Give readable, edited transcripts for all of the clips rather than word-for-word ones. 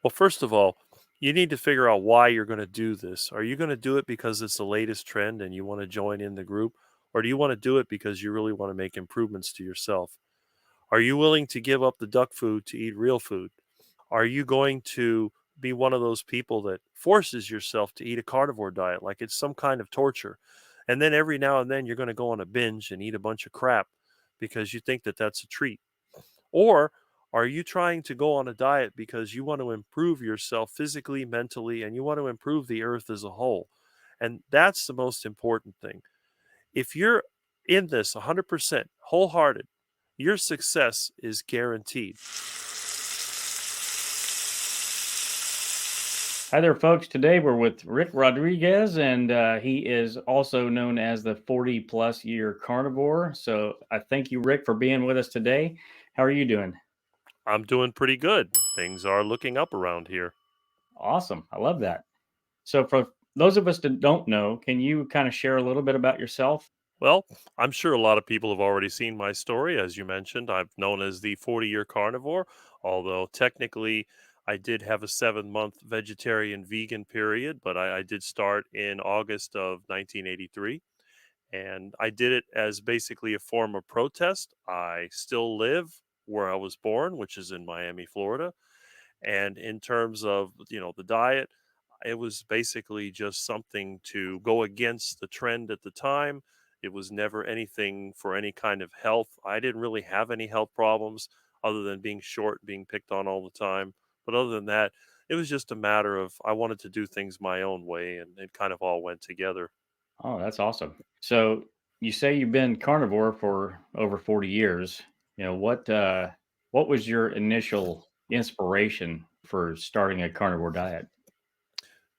Well, first of all, you need to figure out why you're going to do this. Are you going to do it because it's the latest trend and you want to join in the group? Or do you want to do it because you really want to make improvements to yourself? Are you willing to give up the duck food to eat real food? Are you going to be one of those people that forces yourself to eat a carnivore diet like it's some kind of torture? And then every now and then you're going to go on a binge and eat a bunch of crap because you think that that's a treat. Or are you trying to go on a diet because you want to improve yourself physically, mentally, and you want to improve the earth as a whole? And that's the most important thing. If you're in this 100% wholehearted, your success is guaranteed. Hi there, folks. Today we're with Rick Rodriguez, and he is also known as the 40 plus year carnivore. So I thank you, Rick, for being with us today. How are you doing? I'm doing pretty good. Things are looking up around here. Awesome. I love that. So, for those of us that don't know, can you kind of share a little bit about yourself? Well, I'm sure a lot of people have already seen my story. As you mentioned, I'm known as the 40-year carnivore, although technically I did have a 7-month vegetarian vegan period, but I did start in August of 1983. And I did it as basically a form of protest. I still live where I was born, which is in Miami, Florida. And in terms of, the diet, it was basically just something to go against the trend at the time. It was never anything for any kind of health. I didn't really have any health problems other than being short, being picked on all the time. But other than that, it was just a matter of I wanted to do things my own way, and it kind of all went together. Oh, that's awesome. So, you say you've been carnivore for over 40 years. What was your initial inspiration for starting a carnivore diet?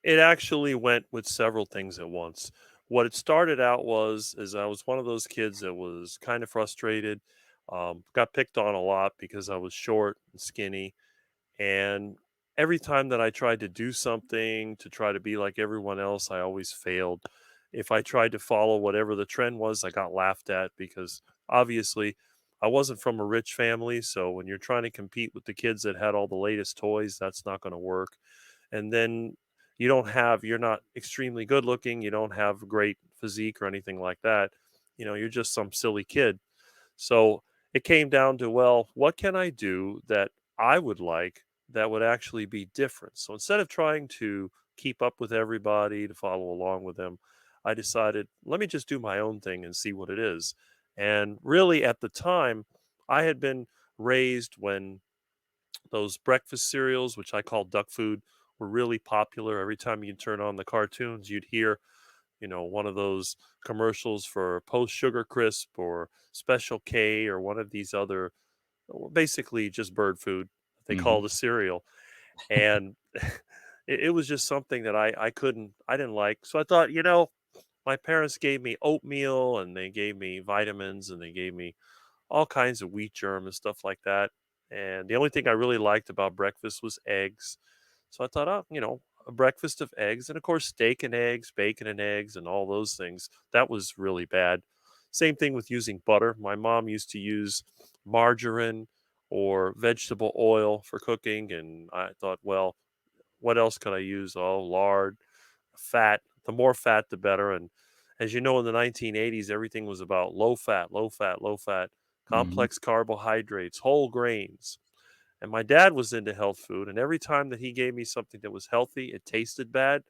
It actually went with several things at once. What it started out was is I was one of those kids that was kind of frustrated, got picked on a lot because I was short and skinny, and every time that I tried to do something to try to be like everyone else, I always failed. If I tried to follow whatever the trend was, I got laughed at because obviously I wasn't from a rich family. So when you're trying to compete with the kids that had all the latest toys, that's not going to work. And then you're not extremely good looking, you don't have great physique or anything like that. You're just some silly kid. So it came down to, well, what can I do that I would like that would actually be different? So instead of trying to keep up with everybody, to follow along with them, I decided, let me just do my own thing and see what it is. And really, at the time, I had been raised when those breakfast cereals, which I call duck food, were really popular. Every time you turn on the cartoons, you'd hear, one of those commercials for Post Sugar Crisp or Special K or one of these other, well, basically just bird food that they call Hmm. the cereal. And it was just something that I didn't like. So I thought, my parents gave me oatmeal and they gave me vitamins and they gave me all kinds of wheat germ and stuff like that. And the only thing I really liked about breakfast was eggs. So I thought, oh, a breakfast of eggs. And of course, steak and eggs, bacon and eggs, and all those things. That was really bad. Same thing with using butter. My mom used to use margarine or vegetable oil for cooking. And I thought, well, what else could I use? Oh, lard, fat. The more fat, the better. And as you know, in the 1980s, everything was about low fat, low fat, low fat, Hmm. complex carbohydrates, whole grains. And my dad was into health food. And every time that he gave me something that was healthy, it tasted bad.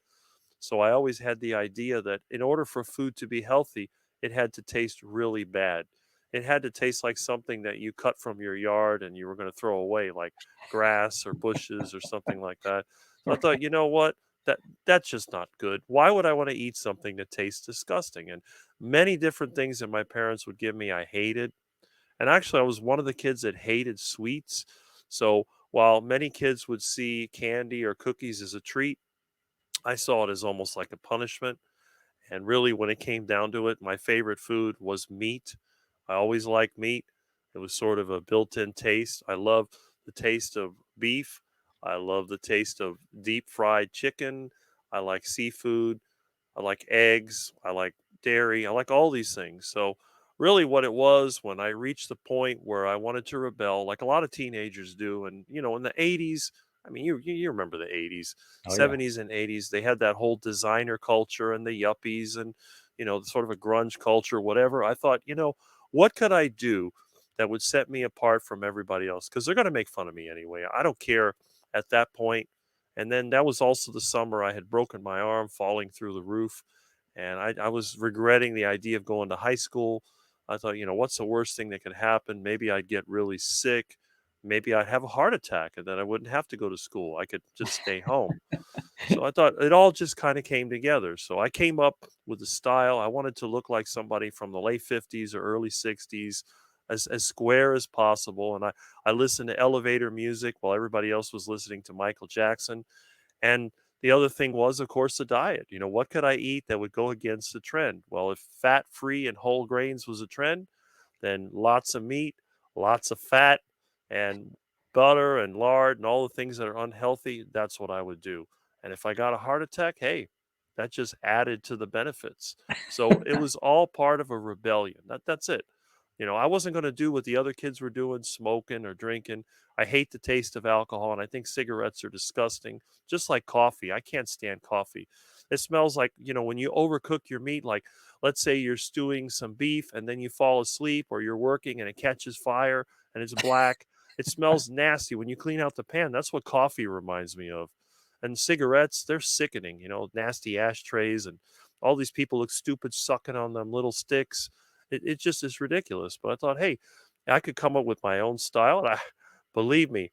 So I always had the idea that in order for food to be healthy, it had to taste really bad. It had to taste like something that you cut from your yard and you were going to throw away, like grass or bushes or something like that. So I thought, you know what? That's just not good. Why would I want to eat something that tastes disgusting? And many different things that my parents would give me, I hated. And actually, I was one of the kids that hated sweets. So while many kids would see candy or cookies as a treat, I saw it as almost like a punishment. And really, when it came down to it, my favorite food was meat. I always liked meat. It was sort of a built in taste. I love the taste of beef. I love the taste of deep fried chicken. I like seafood. I like eggs. I like dairy. I like all these things. So, really, what it was when I reached the point where I wanted to rebel, like a lot of teenagers do, and in the 80s, I mean, you remember the 80s, Oh yeah. 70s and 80s. They had that whole designer culture and the yuppies and, sort of a grunge culture, whatever. I thought, what could I do that would set me apart from everybody else? Because they're going to make fun of me anyway. I don't care at that point. And then that was also the summer I had broken my arm falling through the roof. And I was regretting the idea of going to high school. I thought, what's the worst thing that could happen? Maybe I'd get really sick. Maybe I'd have a heart attack and then I wouldn't have to go to school. I could just stay home. So I thought it all just kind of came together. So I came up with a style. I wanted to look like somebody from the late 50s or early 60s, as square as possible. And I listened to elevator music while everybody else was listening to Michael Jackson. And the other thing was, of course, the diet. What could I eat that would go against the trend? Well, if fat free and whole grains was a trend, then lots of meat, lots of fat, and butter and lard and all the things that are unhealthy, that's what I would do. And if I got a heart attack, hey, that just added to the benefits. So it was all part of a rebellion. That's it. I wasn't going to do what the other kids were doing, smoking or drinking. I hate the taste of alcohol and I think cigarettes are disgusting, just like coffee. I can't stand coffee. It smells like, when you overcook your meat, like let's say you're stewing some beef and then you fall asleep or you're working and it catches fire and it's black. It smells nasty when you clean out the pan. That's what coffee reminds me of. And cigarettes, they're sickening, nasty ashtrays and all these people look stupid sucking on them little sticks. It just is ridiculous. But I thought, hey, I could come up with my own style. And believe me,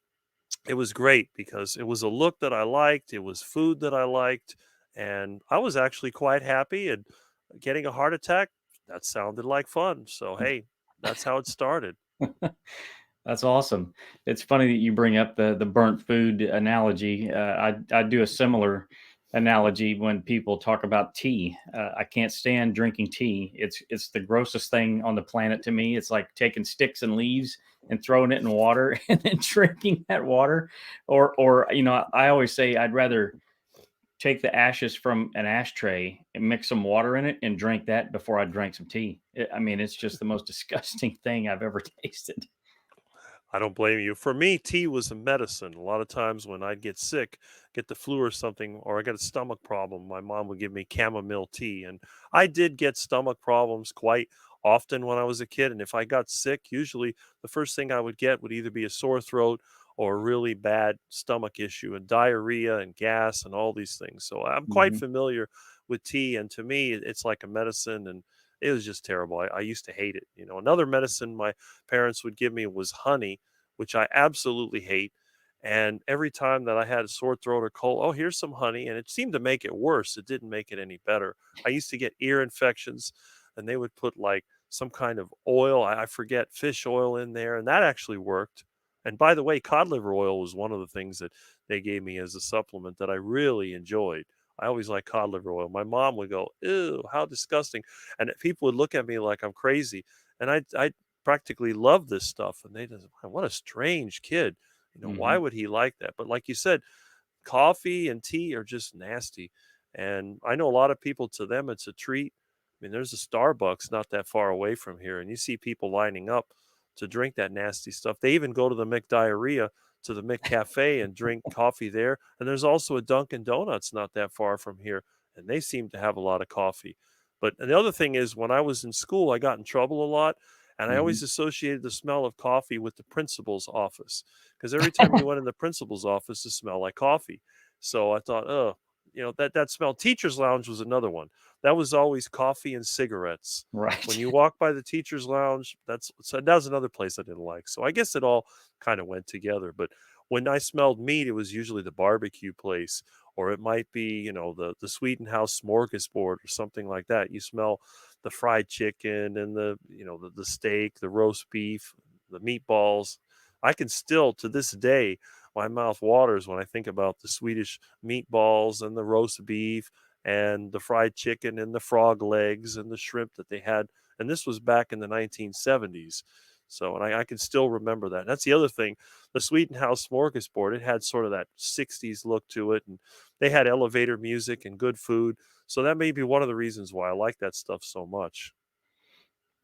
it was great because it was a look that I liked, it was food that I liked, and I was actually quite happy. And getting a heart attack, that sounded like fun. So, hey, that's how it started. That's awesome. It's funny that you bring up the burnt food analogy. I do a similar analogy when people talk about tea. I can't stand drinking tea. It's the grossest thing on the planet to me. It's like taking sticks and leaves and throwing it in water and then drinking that water. Or I always say I'd rather take the ashes from an ashtray and mix some water in it and drink that before I drank some tea. I mean, it's just the most disgusting thing I've ever tasted. I don't blame you. For me, tea was a medicine. A lot of times when I'd get sick, get the flu or something, or I got a stomach problem, my mom would give me chamomile tea. And I did get stomach problems quite often when I was a kid. And if I got sick, usually the first thing I would get would either be a sore throat or a really bad stomach issue and diarrhea and gas and all these things. So I'm quite Mhm. familiar with tea. And to me, it's like a medicine. And it was just terrible. I used to hate it. Another medicine my parents would give me was honey, which I absolutely hate. And every time that I had a sore throat or cold, oh, here's some honey. And it seemed to make it worse. It didn't make it any better. I used to get ear infections and they would put like some kind of oil, I forget, fish oil in there. And that actually worked. And by the way, cod liver oil was one of the things that they gave me as a supplement that I really enjoyed. I always like cod liver oil. My mom would go, "Ew, how disgusting!" And people would look at me like I'm crazy. And I practically love this stuff. And they just, "Wow, what a strange kid. Why Mhm. would he like that?" But like you said, coffee and tea are just nasty. And I know a lot of people, to them, it's a treat. I mean, there's a Starbucks not that far away from here, and you see people lining up to drink that nasty stuff. They even go to the McDiarrhea, to the McCafe, and drink coffee there. And there's also a Dunkin' Donuts not that far from here, and they seem to have a lot of coffee. But the other thing is, when I was in school, I got in trouble a lot, and I Mhm. always associated the smell of coffee with the principal's office because every time you went in the principal's office, it smelled like coffee. So I thought, oh, that smell. Teacher's lounge was another one. That was always coffee and cigarettes. When Right. you walk by the teacher's lounge, that was another place I didn't like. So I guess it all kind of went together. But when I smelled meat, it was usually the barbecue place, or it might be, the Sweeten House smorgasbord or something like that. You smell the fried chicken and the steak, the roast beef, the meatballs. I can still, to this day, my mouth waters when I think about the Swedish meatballs and the roast beef and the fried chicken and the frog legs and the shrimp that they had. And this was back in the 1970s. So, and I can still remember that. That's the other thing. The Sweeten House smorgasbord, it had sort of that 60s look to it. And they had elevator music and good food. So that may be one of the reasons why I like that stuff so much.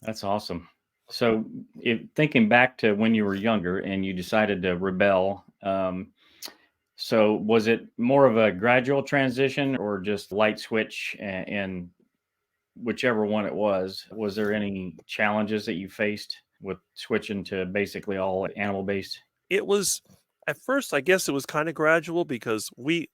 That's awesome. So, thinking back to when you were younger and you decided to rebel, So was it more of a gradual transition or just light switch and whichever one it was there any challenges that you faced with switching to basically all animal based? It was at first, I guess it was kinda gradual because we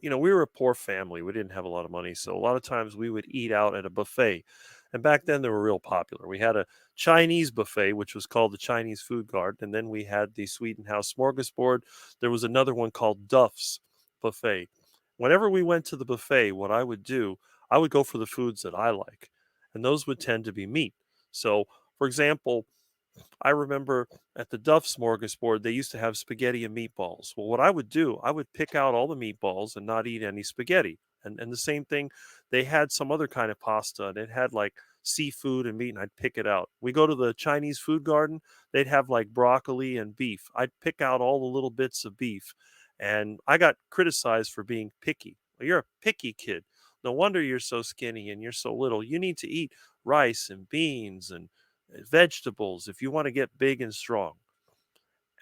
were a poor family, we didn't have a lot of money, so a lot of times we would eat out at a buffet, and back then they were real popular. We had a Chinese buffet, which was called the Chinese Food Garden, and then we had the Sweet and House Smorgasbord. There was another one called Duff's Buffet. Whenever we went to the buffet, what I would do, I would go for the foods that I like, and those would tend to be meat. So, for example, I remember at the Duff Smorgasbord, they used to have spaghetti and meatballs. Well, what I would do, I would pick out all the meatballs and not eat any spaghetti. And the same thing, they had some other kind of pasta and it had like seafood and meat, and I'd pick it out. We go to the Chinese food garden, they'd have like broccoli and beef. I'd pick out all the little bits of beef. And I got criticized for being picky. Well, you're a picky kid. No wonder you're so skinny and you're so little. You need to eat rice and beans and vegetables if you want to get big and strong.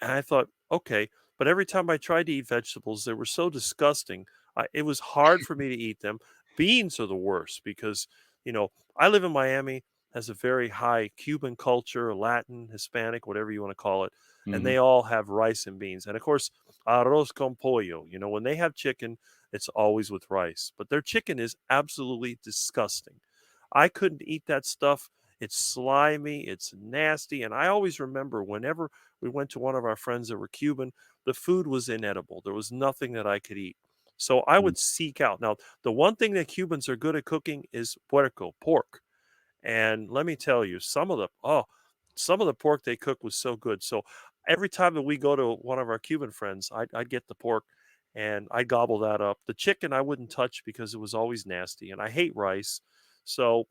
And I thought, okay, but every time I tried to eat vegetables, they were so disgusting. It was hard for me to eat them. Beans are the worst because, I live in Miami, has a very high Cuban culture, Latin, Hispanic, whatever you want to call it. And Hmm. they all have rice and beans. And of course, arroz con pollo. When they have chicken, it's always with rice. But their chicken is absolutely disgusting. I couldn't eat that stuff. It's slimy, it's nasty. And I always remember whenever we went to one of our friends that were Cuban, the food was inedible. There was nothing that I could eat. So I would seek out. Now, the one thing that Cubans are good at cooking is puerco, pork. And let me tell you, some of the pork they cook was so good. So every time that we go to one of our Cuban friends, I'd get the pork and I'd gobble that up. The chicken I wouldn't touch because it was always nasty, and I hate rice. So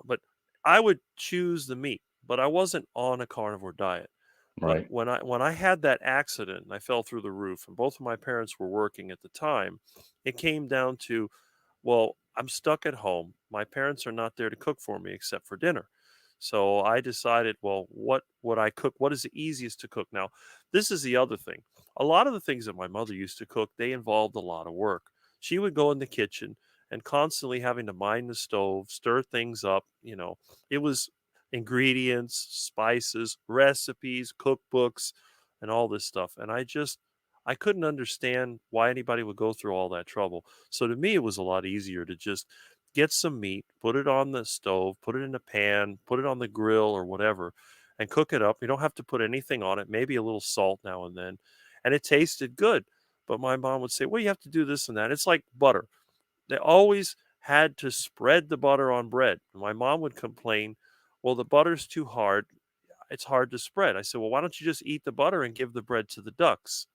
but I would choose the meat, but I wasn't on a carnivore diet. But Right. when I had that accident and I fell through the roof and both of my parents were working at the time, it came down to, well, I'm stuck at home. My parents are not there to cook for me except for dinner. So I decided, well, what would I cook? What is the easiest to cook? Now, this is the other thing. A lot of the things that my mother used to cook, they involved a lot of work. She would go in the kitchen and constantly having to mind the stove, stir things up. It was ingredients, spices, recipes, cookbooks, and all this stuff. And I couldn't understand why anybody would go through all that trouble. So to me, it was a lot easier to just get some meat, put it on the stove, put it in a pan, put it on the grill or whatever, and cook it up. You don't have to put anything on it, maybe a little salt now and then. And it tasted good. But my mom would say, well, you have to do this and that. It's like butter. They always had to spread the butter on bread. My mom would complain, well, the butter's too hard. It's hard to spread. I said, well, why don't you just eat the butter and give the bread to the ducks?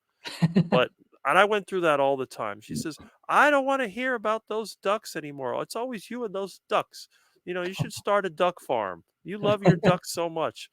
But and I went through that all the time. She says, "I don't wanna hear about those ducks anymore. It's always you and those ducks. You should start a duck farm. You love your ducks so much."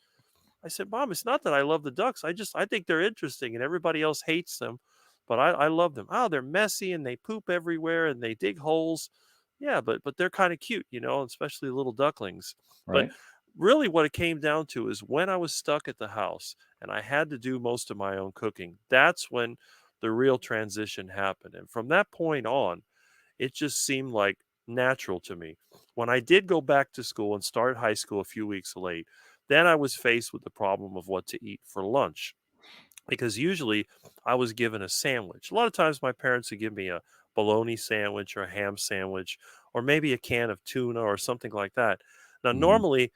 I said, "Mom, it's not that I love the ducks. I think they're interesting and everybody else hates them, but I love them. Oh, they're messy and they poop everywhere and they dig holes. Yeah, but they're kind of cute, especially little ducklings." But Right. really what it came down to is when I was stuck at the house and I had to do most of my own cooking, that's when the real transition happened. And from that point on, it just seemed like natural to me. When I did go back to school and start high school a few weeks late, then I was faced with the problem of what to eat for lunch because usually I was given a sandwich. A lot of times my parents would give me a bologna sandwich or a ham sandwich or maybe a can of tuna or something like that. Now, Hmm. normally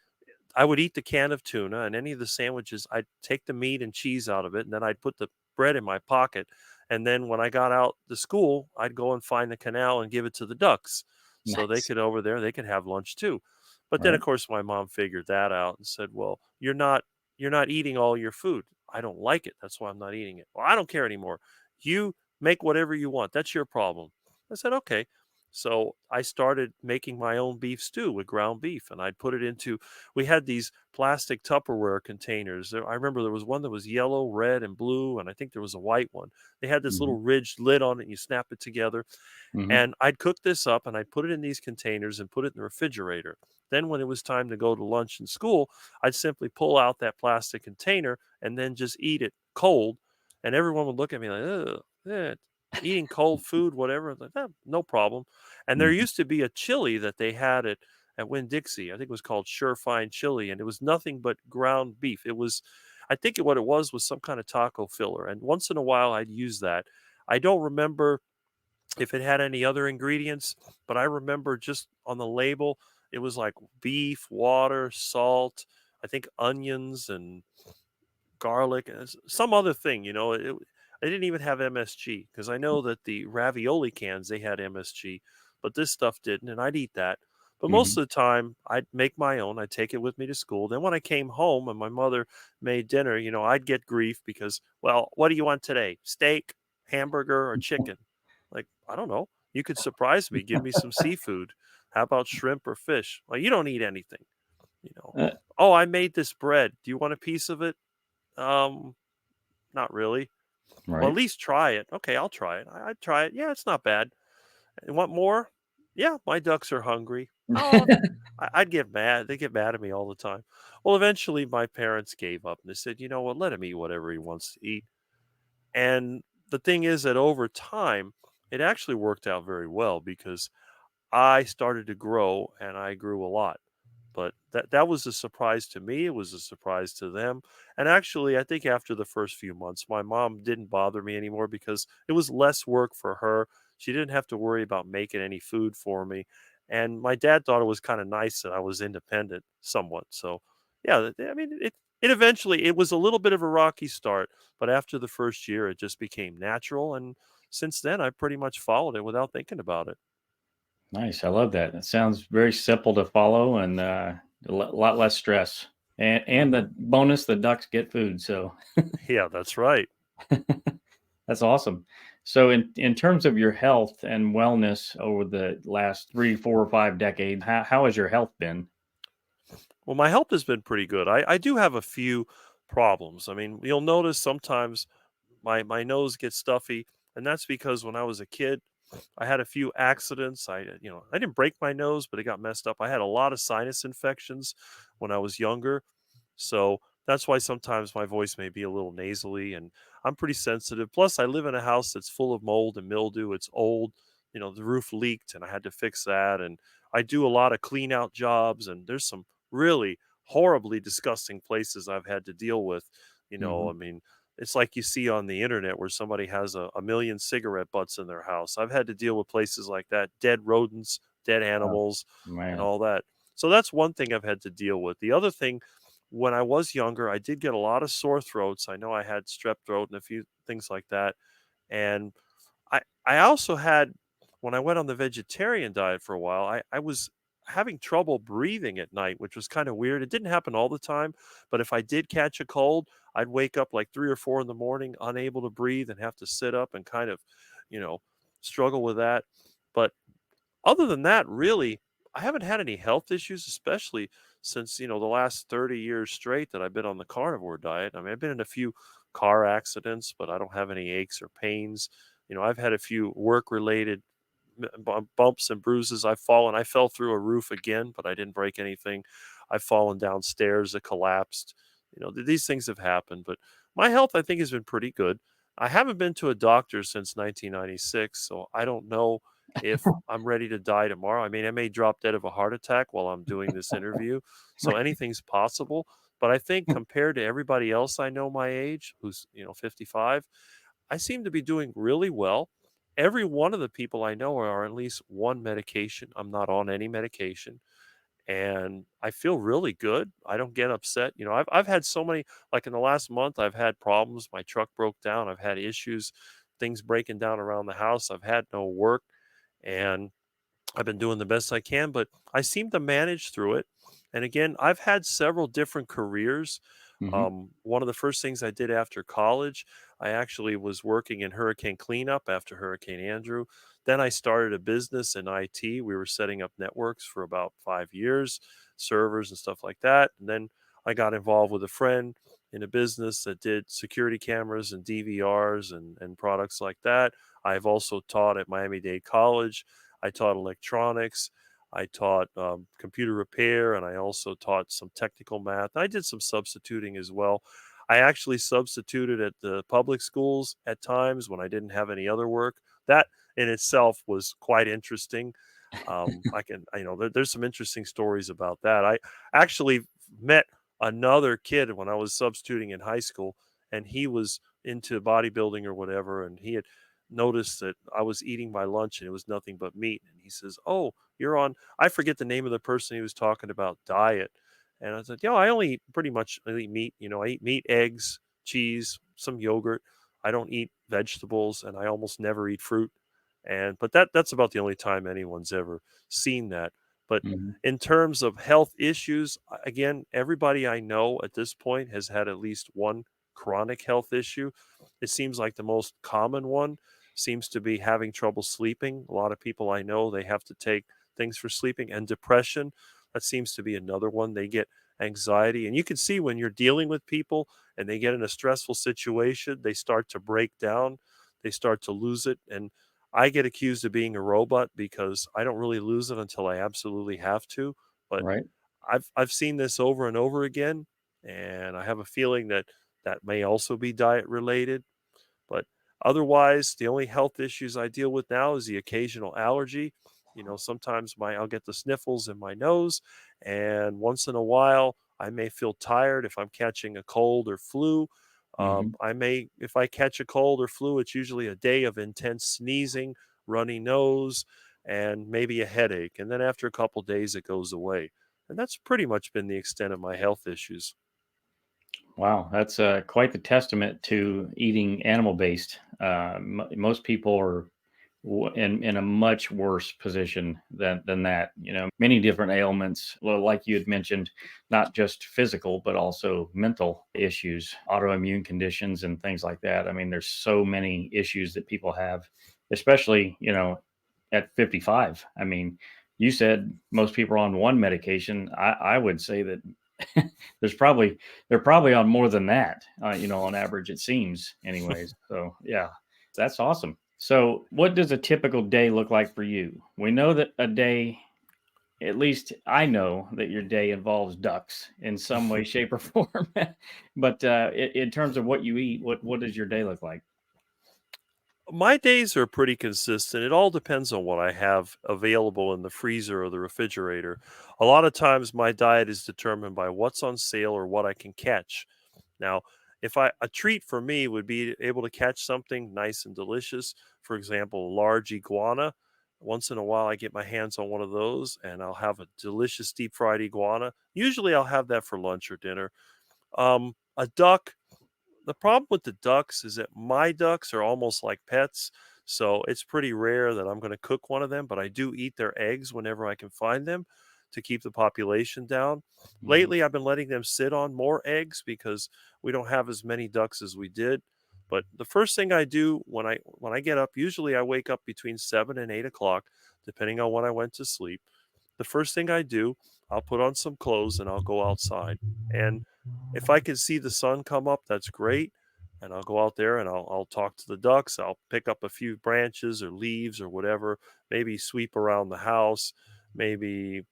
I would eat the can of tuna and any of the sandwiches, I'd take the meat and cheese out of it, and then I'd put the bread in my pocket. And then when I got out to school, I'd go and find the canal and give it to the ducks. So they Nice. could over there, they could have lunch too. But then of Right. course my mom figured that out and said, well, you're not eating all your food. I don't like it. That's why I'm not eating it. Well, I don't care anymore. You make whatever you want. That's your problem. I said, okay. So I started making my own beef stew with ground beef and I'd put it into we had these plastic Tupperware containers. I remember there was one that was yellow, red, and blue, and I think there was a white one. They had this Hmm. little ridged lid on it, and you snap it together. Hmm. And I'd cook this up and I'd put it in these containers and put it in the refrigerator. Then, when it was time to go to lunch in school, I'd simply pull out that plastic container and then just eat it cold. And everyone would look at me like, ugh. eh, eating cold food, whatever. Like, no problem. And there Mhm. used to be a chili that they had at Winn Dixie. I think it was called Surefine Chili, and it was nothing but ground beef. I think what it was some kind of taco filler. And once in a while, I'd use that. I don't remember if it had any other ingredients, but I remember just on the label, it was like beef, water, salt, I think onions and garlic and some other thing, I didn't even have MSG because I know that the ravioli cans they had MSG, but this stuff didn't, and I'd eat that. But most Mhm. of the time, I'd make my own. I'd take it with me to school. Then when I came home and my mother made dinner, I'd get grief because, well, what do you want today? Steak, hamburger, or chicken? Like, I don't know. You could surprise me. Give me some seafood. How about shrimp or fish? Well, you don't eat anything, you know. Uh, Oh, I made this bread. Do you want a piece of it? Um, Not really. Well, at right. least try it. Okay, I'll try it. I'd try it. Yeah, it's not bad. And want more? Yeah, my ducks are hungry. Oh, I'd get mad. They get mad at me all the time. Well, eventually my parents gave up and they said, you know what, let him eat whatever he wants to eat. And the thing is that over time, it actually worked out very well because I started to grow and I grew a lot. But that was a surprise to me, it was a surprise to them, and actually, I think after the first few months, my mom didn't bother me anymore because it was less work for her. She didn't have to worry about making any food for me, and my dad thought it was kinda nice that I was independent somewhat, so, yeah, I mean, it eventually it was a little bit of a rocky start, but after the first year, it just became natural, and since then, I pretty much followed it without thinking about it. Nice. I love that. It sounds very simple to follow and lot less stress. And Mhm. the bonus, the ducks get food. So Yeah, that's right. that's awesome. So in terms of your health and wellness over the last 3, 4, or 5 decades, how has your health been? Well, my health has been pretty good. I do have a few problems. I mean, you'll notice sometimes my nose gets stuffy, and that's because when I was a kid, I had a few accidents. I didn't break my nose, but it got messed up. I had a lot of sinus infections when I was younger, so that's why sometimes my voice may be a little nasally, and I'm pretty sensitive. Plus, I live in a house that's full of mold and mildew. It's old. The roof leaked, and I had to fix that. And I do a lot of clean out jobs, and there's some really horribly disgusting places I've had to deal with. I Hmm. mean, it's like you see on the internet where somebody has a million cigarette butts in their house. I've had to deal with places like that, dead rodents, dead Oh, animals, and man. all that. So that's one thing I've had to deal with. The other thing, when I was younger, I did get a lot of sore throats. I know I had strep throat and a few things like that. And I also had when I went on the vegetarian diet for a while, I was having trouble breathing at night, which was kind of weird. It didn't happen all the time, but if I did catch a cold, I'd wake up like 3 or 4 in the morning unable to breathe and have to sit up and kind of, you know, struggle with that. But other than that, really, I haven't had any health issues, especially since, the last 30 years straight that I've been on the carnivore diet. I mean, I've been in a few car accidents, but I don't have any aches or pains. I've had a few work related bumps and bruises. I've fallen. I fell through a roof again, but I didn't break anything. I've fallen downstairs that collapsed. These things have happened, but my health, I think, has been pretty good. I haven't been to a doctor since 1996, so I don't know if I'm ready to die tomorrow. I mean, I may drop dead of a heart attack while I'm doing this interview, so anything's possible. But I think compared to everybody else I know my age, who's 55, I seem to be doing really well. Every one of the people I know are on at least one medication. I'm not on any medication, and I feel really good. I don't get upset. I've had so many, like in the last month, I've had problems. My truck broke down. I've had issues, things breaking down around the house. I've had no work, and I've been doing the best I can, but I seem to manage through it. And again, I've had several different careers. Hmm. One of the first things I did after college, I actually was working in hurricane cleanup after Hurricane Andrew. Then I started a business in IT. We were setting up networks for about 5 years, servers and stuff like that. And then I got involved with a friend in a business that did security cameras and DVRs and products like that. I've also taught at Miami-Dade College. I taught electronics. I taught computer repair, and I also taught some technical math. I did some substituting as well. I actually substituted at the public schools at times when I didn't have any other work. That in itself was quite interesting. There's some interesting stories about that. I actually met another kid when I was substituting in high school, and he was into bodybuilding or whatever, and he had noticed that I was eating my lunch and it was nothing but meat. And he says, "Oh, you're on," I forget the name of the person he was talking about, diet. And I said, "Yeah, I only eat pretty much I eat meat. I eat meat, eggs, cheese, some yogurt. I don't eat vegetables, and I almost never eat fruit." But that's about the only time anyone's ever seen that. But Mhm. in terms of health issues, again, everybody I know at this point has had at least one chronic health issue. It seems like the most common one seems to be having trouble sleeping. A lot of people I know, they have to take things for sleeping, and depression. That seems to be another one. They get anxiety. And you can see when you're dealing with people and they get in a stressful situation, they start to break down, they start to lose it. And I get accused of being a robot because I don't really lose it until I absolutely have to. But Right. I've seen this over and over again, and I have a feeling that that may also be diet related. But otherwise, the only health issues I deal with now is the occasional allergy. Sometimes I'll get the sniffles in my nose, and once in a while I may feel tired if I'm catching a cold or flu. Mhm. If I catch a cold or flu, it's usually a day of intense sneezing, runny nose, and maybe a headache. And then after a couple days, it goes away. And that's pretty much been the extent of my health issues. Wow, that's quite the testament to eating animal based. Most people are in a much worse position than that. Many different ailments, well, like you had mentioned, not just physical but also mental issues, autoimmune conditions, and things like that. I mean, there's so many issues that people have, especially at 55. I mean, you said most people are on one medication. I would say that there's probably they're probably on more than that. On average, it seems, anyways. So yeah, that's awesome. So, what does a typical day look like for you? We know that a day, at least I know that your day involves ducks in some way, shape, or form. But in terms of what you eat, what does your day look like? My days are pretty consistent. It all depends on what I have available in the freezer or the refrigerator. A lot of times my diet is determined by what's on sale or what I can catch. Now, if I a treat for me would be able to catch something nice and delicious, for example, a large iguana. Once in a while I get my hands on one of those and I'll have a delicious deep fried iguana. Usually I'll have that for lunch or dinner. A duck, the problem with the ducks is that my ducks are almost like pets, so it's pretty rare that I'm gonna cook one of them, but I do eat their eggs whenever I can find them to keep the population down. Mhm. Lately, I've been letting them sit on more eggs because we don't have as many ducks as we did. But the first thing I do when I get up, usually I wake up between 7 and 8 o'clock, depending on when I went to sleep. The first thing I do, I'll put on some clothes and I'll go outside. And if I can see the sun come up, that's great. And I'll go out there and I'll talk to the ducks. I'll pick up a few branches or leaves or whatever, maybe sweep around the house, maybe,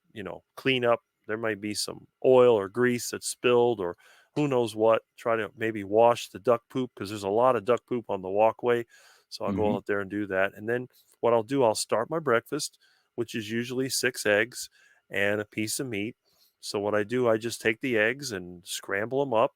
clean up. There might be some oil or grease that's spilled or who knows what. Try to maybe wash the duck poop because there's a lot of duck poop on the walkway. So I'll go Mhm. out there and do that. And then what I'll do, I'll start my breakfast, which is usually 6 eggs and a piece of meat. So what I do, I just take the eggs and scramble them up,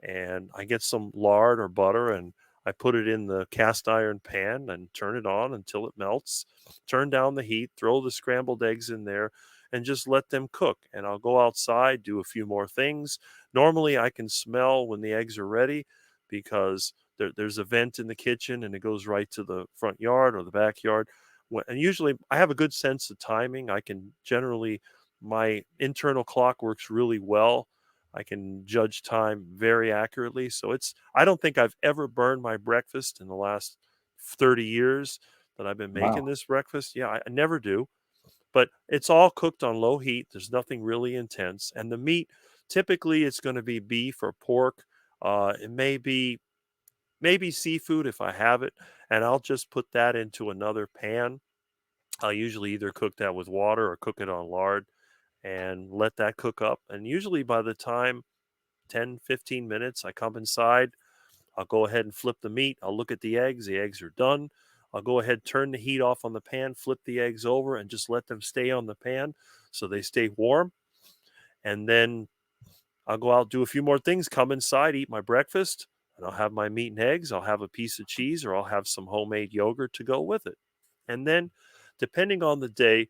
and I get some lard or butter and I put it in the cast iron pan and turn it on until it melts. Turn down the heat, throw the scrambled eggs in there, and just let them cook. And I'll go outside, do a few more things. Normally, I can smell when the eggs are ready because there's a vent in the kitchen and it goes right to the front yard or the backyard. And usually, I have a good sense of timing. I can generally, my internal clock works really well. I can judge time very accurately. So I don't think I've ever burned my breakfast in the last 30 years that I've been making Wow. this breakfast. Yeah, I never do. But it's all cooked on low heat. There's nothing really intense. And the meat, typically it's going to be beef or pork. It may be maybe seafood if I have it. And I'll just put that into another pan. I'll usually either cook that with water or cook it on lard and let that cook up. And usually by the time 10, 15 minutes. I come inside, I'll go ahead and flip the meat. I'll look at the eggs. The eggs are done. I'll go ahead, turn the heat off on the pan, flip the eggs over, and just let them stay on the pan so they stay warm. And then I'll go out, do a few more things, come inside, eat my breakfast, and I'll have my meat and eggs. I'll have a piece of cheese or I'll have some homemade yogurt to go with it. And then, depending on the day,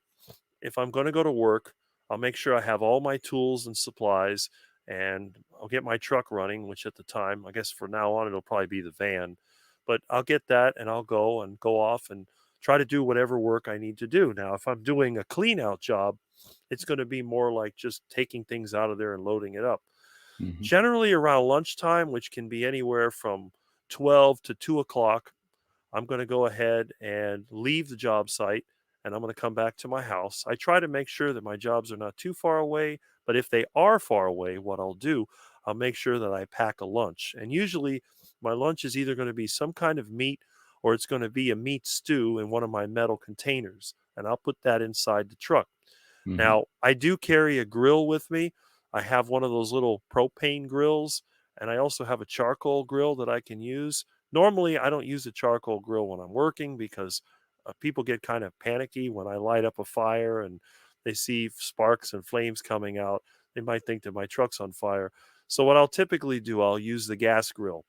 if I'm going to go to work, I'll make sure I have all my tools and supplies and I'll get my truck running, which at the time, I guess for now on, it'll probably be the van. But I'll get that and I'll go off and try to do whatever work I need to do. Now, if I'm doing a clean out job, it's going to be more like just taking things out of there and loading it up. Mhm. Generally around lunchtime, which can be anywhere from 12 to 2 o'clock, I'm going to go ahead and leave the job site and I'm going to come back to my house. I try to make sure that my jobs are not too far away, but if they are far away, what I'll do, I'll make sure that I pack a lunch. And usually my lunch is either going to be some kind of meat or it's going to be a meat stew in one of my metal containers. And I'll put that inside the truck. Mhm. Now, I do carry a grill with me. I have one of those little propane grills, and I also have a charcoal grill that I can use. Normally, I don't use a charcoal grill when I'm working because people get kind of panicky when I light up a fire and they see sparks and flames coming out. They might think that my truck's on fire. So, what I'll typically do, I'll use the gas grill.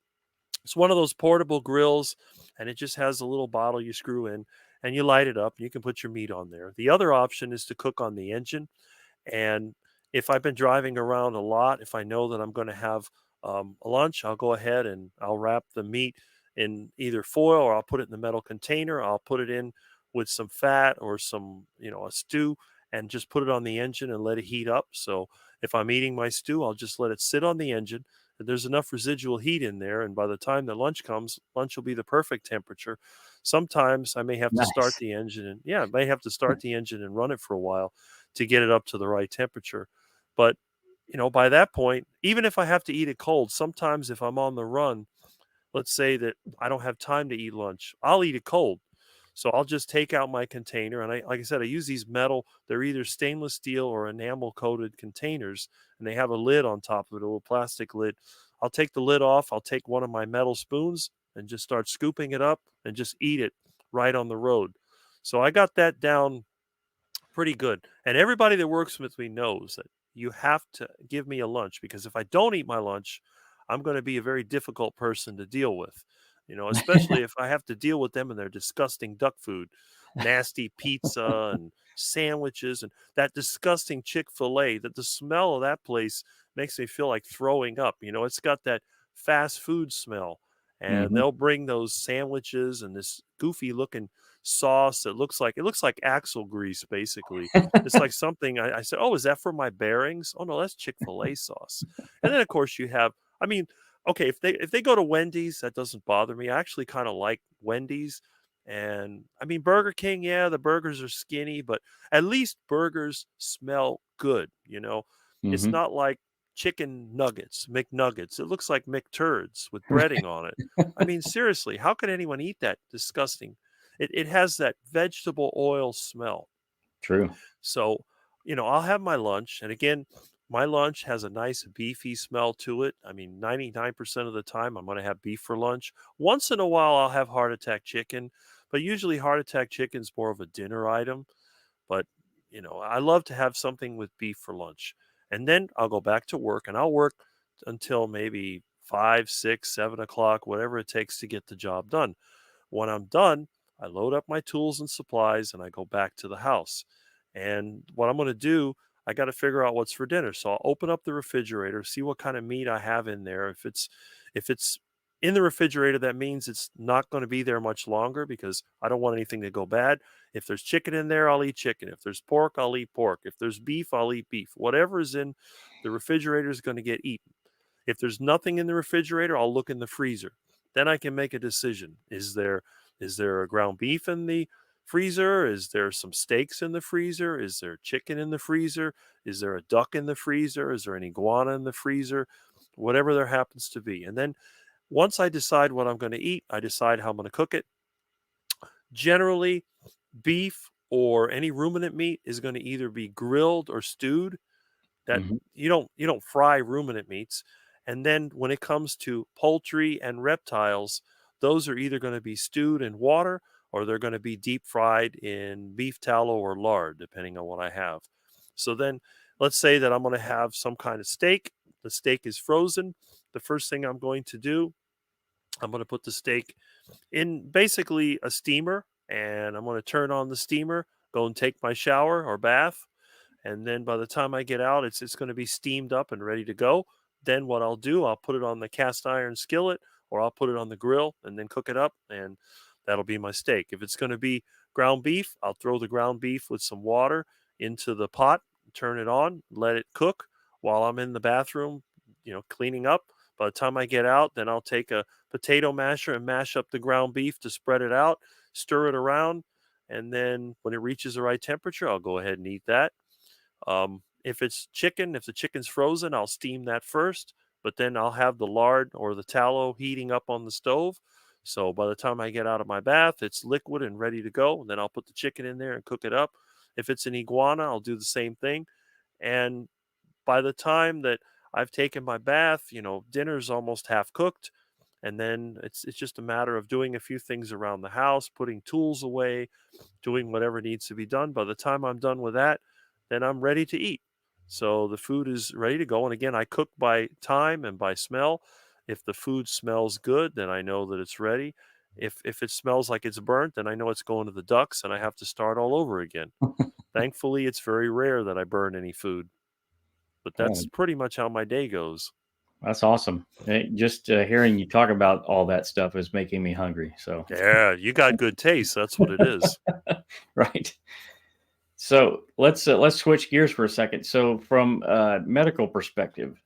It's one of those portable grills, and it just has a little bottle you screw in and you light it up. And you can put your meat on there. The other option is to cook on the engine. And if I've been driving around a lot, if I know that I'm going to have a lunch, I'll go ahead and I'll wrap the meat in either foil or I'll put it in the metal container. I'll put it in with some fat or some, a stew and just put it on the engine and let it heat up. So if I'm eating my stew, I'll just let it sit on the engine. There's enough residual heat in there. And by the time the lunch comes, lunch will be the perfect temperature. Sometimes I may have to start Nice. the engine and yeah, I may have to start the engine and run it for a while to get it up to the right temperature. But, by that point, even if I have to eat it cold, sometimes if I'm on the run, let's say that I don't have time to eat lunch, I'll eat it cold. So I'll just take out my container and like I said, I use these metal, they're either stainless steel or enamel coated containers and they have a lid on top of it, a little plastic lid. I'll take the lid off, I'll take one of my metal spoons and just start scooping it up and just eat it right on the road. So I got that down pretty good. And everybody that works with me knows that you have to give me a lunch because if I don't eat my lunch, I'm going to be a very difficult person to deal with. Especially if I have to deal with them and their disgusting duck food, nasty pizza and sandwiches and that disgusting Chick-fil-A, that the smell of that place makes me feel like throwing up. It's got that fast food smell. And Mhm. they'll bring those sandwiches and this goofy looking sauce that looks like axle grease basically. It's like something I said, "Oh, is that for my bearings?" "Oh no, that's Chick-fil-A sauce." And then of course you have I mean, okay, if they go to Wendy's, that doesn't bother me. I actually kind of like Wendy's. And I mean Burger King, yeah, the burgers are skinny, but at least burgers smell good. It's Mhm. not like chicken nuggets, McNuggets. It looks like McTurds with breading on it. I mean, seriously, how could anyone eat that disgusting it has that vegetable oil smell. True. So, I'll have my lunch. And again, my lunch has a nice beefy smell to it. I mean, 99% of the time, I'm going to have beef for lunch. Once in a while, I'll have heart attack chicken, but usually heart attack chicken's more of a dinner item. But, I love to have something with beef for lunch. And then I'll go back to work and I'll work until maybe 5, 6, 7 o'clock, whatever it takes to get the job done. When I'm done, I load up my tools and supplies and I go back to the house. And what I'm going to do, I got to figure out what's for dinner. So I'll open up the refrigerator, see what kind of meat I have in there. If it's in the refrigerator, that means it's not going to be there much longer because I don't want anything to go bad. If there's chicken in there, I'll eat chicken. If there's pork, I'll eat pork. If there's beef, I'll eat beef. Whatever is in the refrigerator is going to get eaten. If there's nothing in the refrigerator, I'll look in the freezer. Then I can make a decision. Is there a ground beef in the freezer? Is there some steaks in the freezer? Is there chicken in the freezer? Is there a duck in the freezer? Is there an iguana in the freezer? Whatever there happens to be. And then once I decide what I'm going to eat, I decide how I'm going to cook it. Generally, beef or any ruminant meat is going to either be grilled or stewed. That Mhm. you don't fry ruminant meats. And then when it comes to poultry and reptiles, those are either going to be stewed in water or they're going to be deep fried in beef tallow or lard, depending on what I have. So then let's say that I'm going to have some kind of steak. The steak is frozen. The first thing I'm going to do, I'm going to put the steak in basically a steamer and I'm going to turn on the steamer, go and take my shower or bath, and then by the time I get out, it's going to be steamed up and ready to go. Then what I'll do, I'll put it on the cast iron skillet or I'll put it on the grill and then cook it up, and that'll be my steak. If it's going to be ground beef, I'll throw the ground beef with some water into the pot, turn it on, let it cook while I'm in the bathroom, cleaning up. By the time I get out, then I'll take a potato masher and mash up the ground beef to spread it out, stir it around, and then when it reaches the right temperature, I'll go ahead and eat that. If it's chicken, if the chicken's frozen, I'll steam that first, but then I'll have the lard or the tallow heating up on the stove. So by the time I get out of my bath, it's liquid and ready to go. And then I'll put the chicken in there and cook it up. If it's an iguana, I'll do the same thing. And by the time that I've taken my bath, dinner's almost half cooked. And then it's just a matter of doing a few things around the house, putting tools away, doing whatever needs to be done. By the time I'm done with that, then I'm ready to eat. So the food is ready to go. And again, I cook by time and by smell. If the food smells good, then I know that it's ready. If it smells like it's burnt, then I know it's going to the ducks and I have to start all over again. Thankfully, it's very rare that I burn any food, but Oh, that's pretty much how my day goes. that's awesome. Just hearing you talk about all that stuff is making me hungry. So, Yeah, you got good taste. That's what it is. right. So let's switch gears for a second. So, from a medical perspective,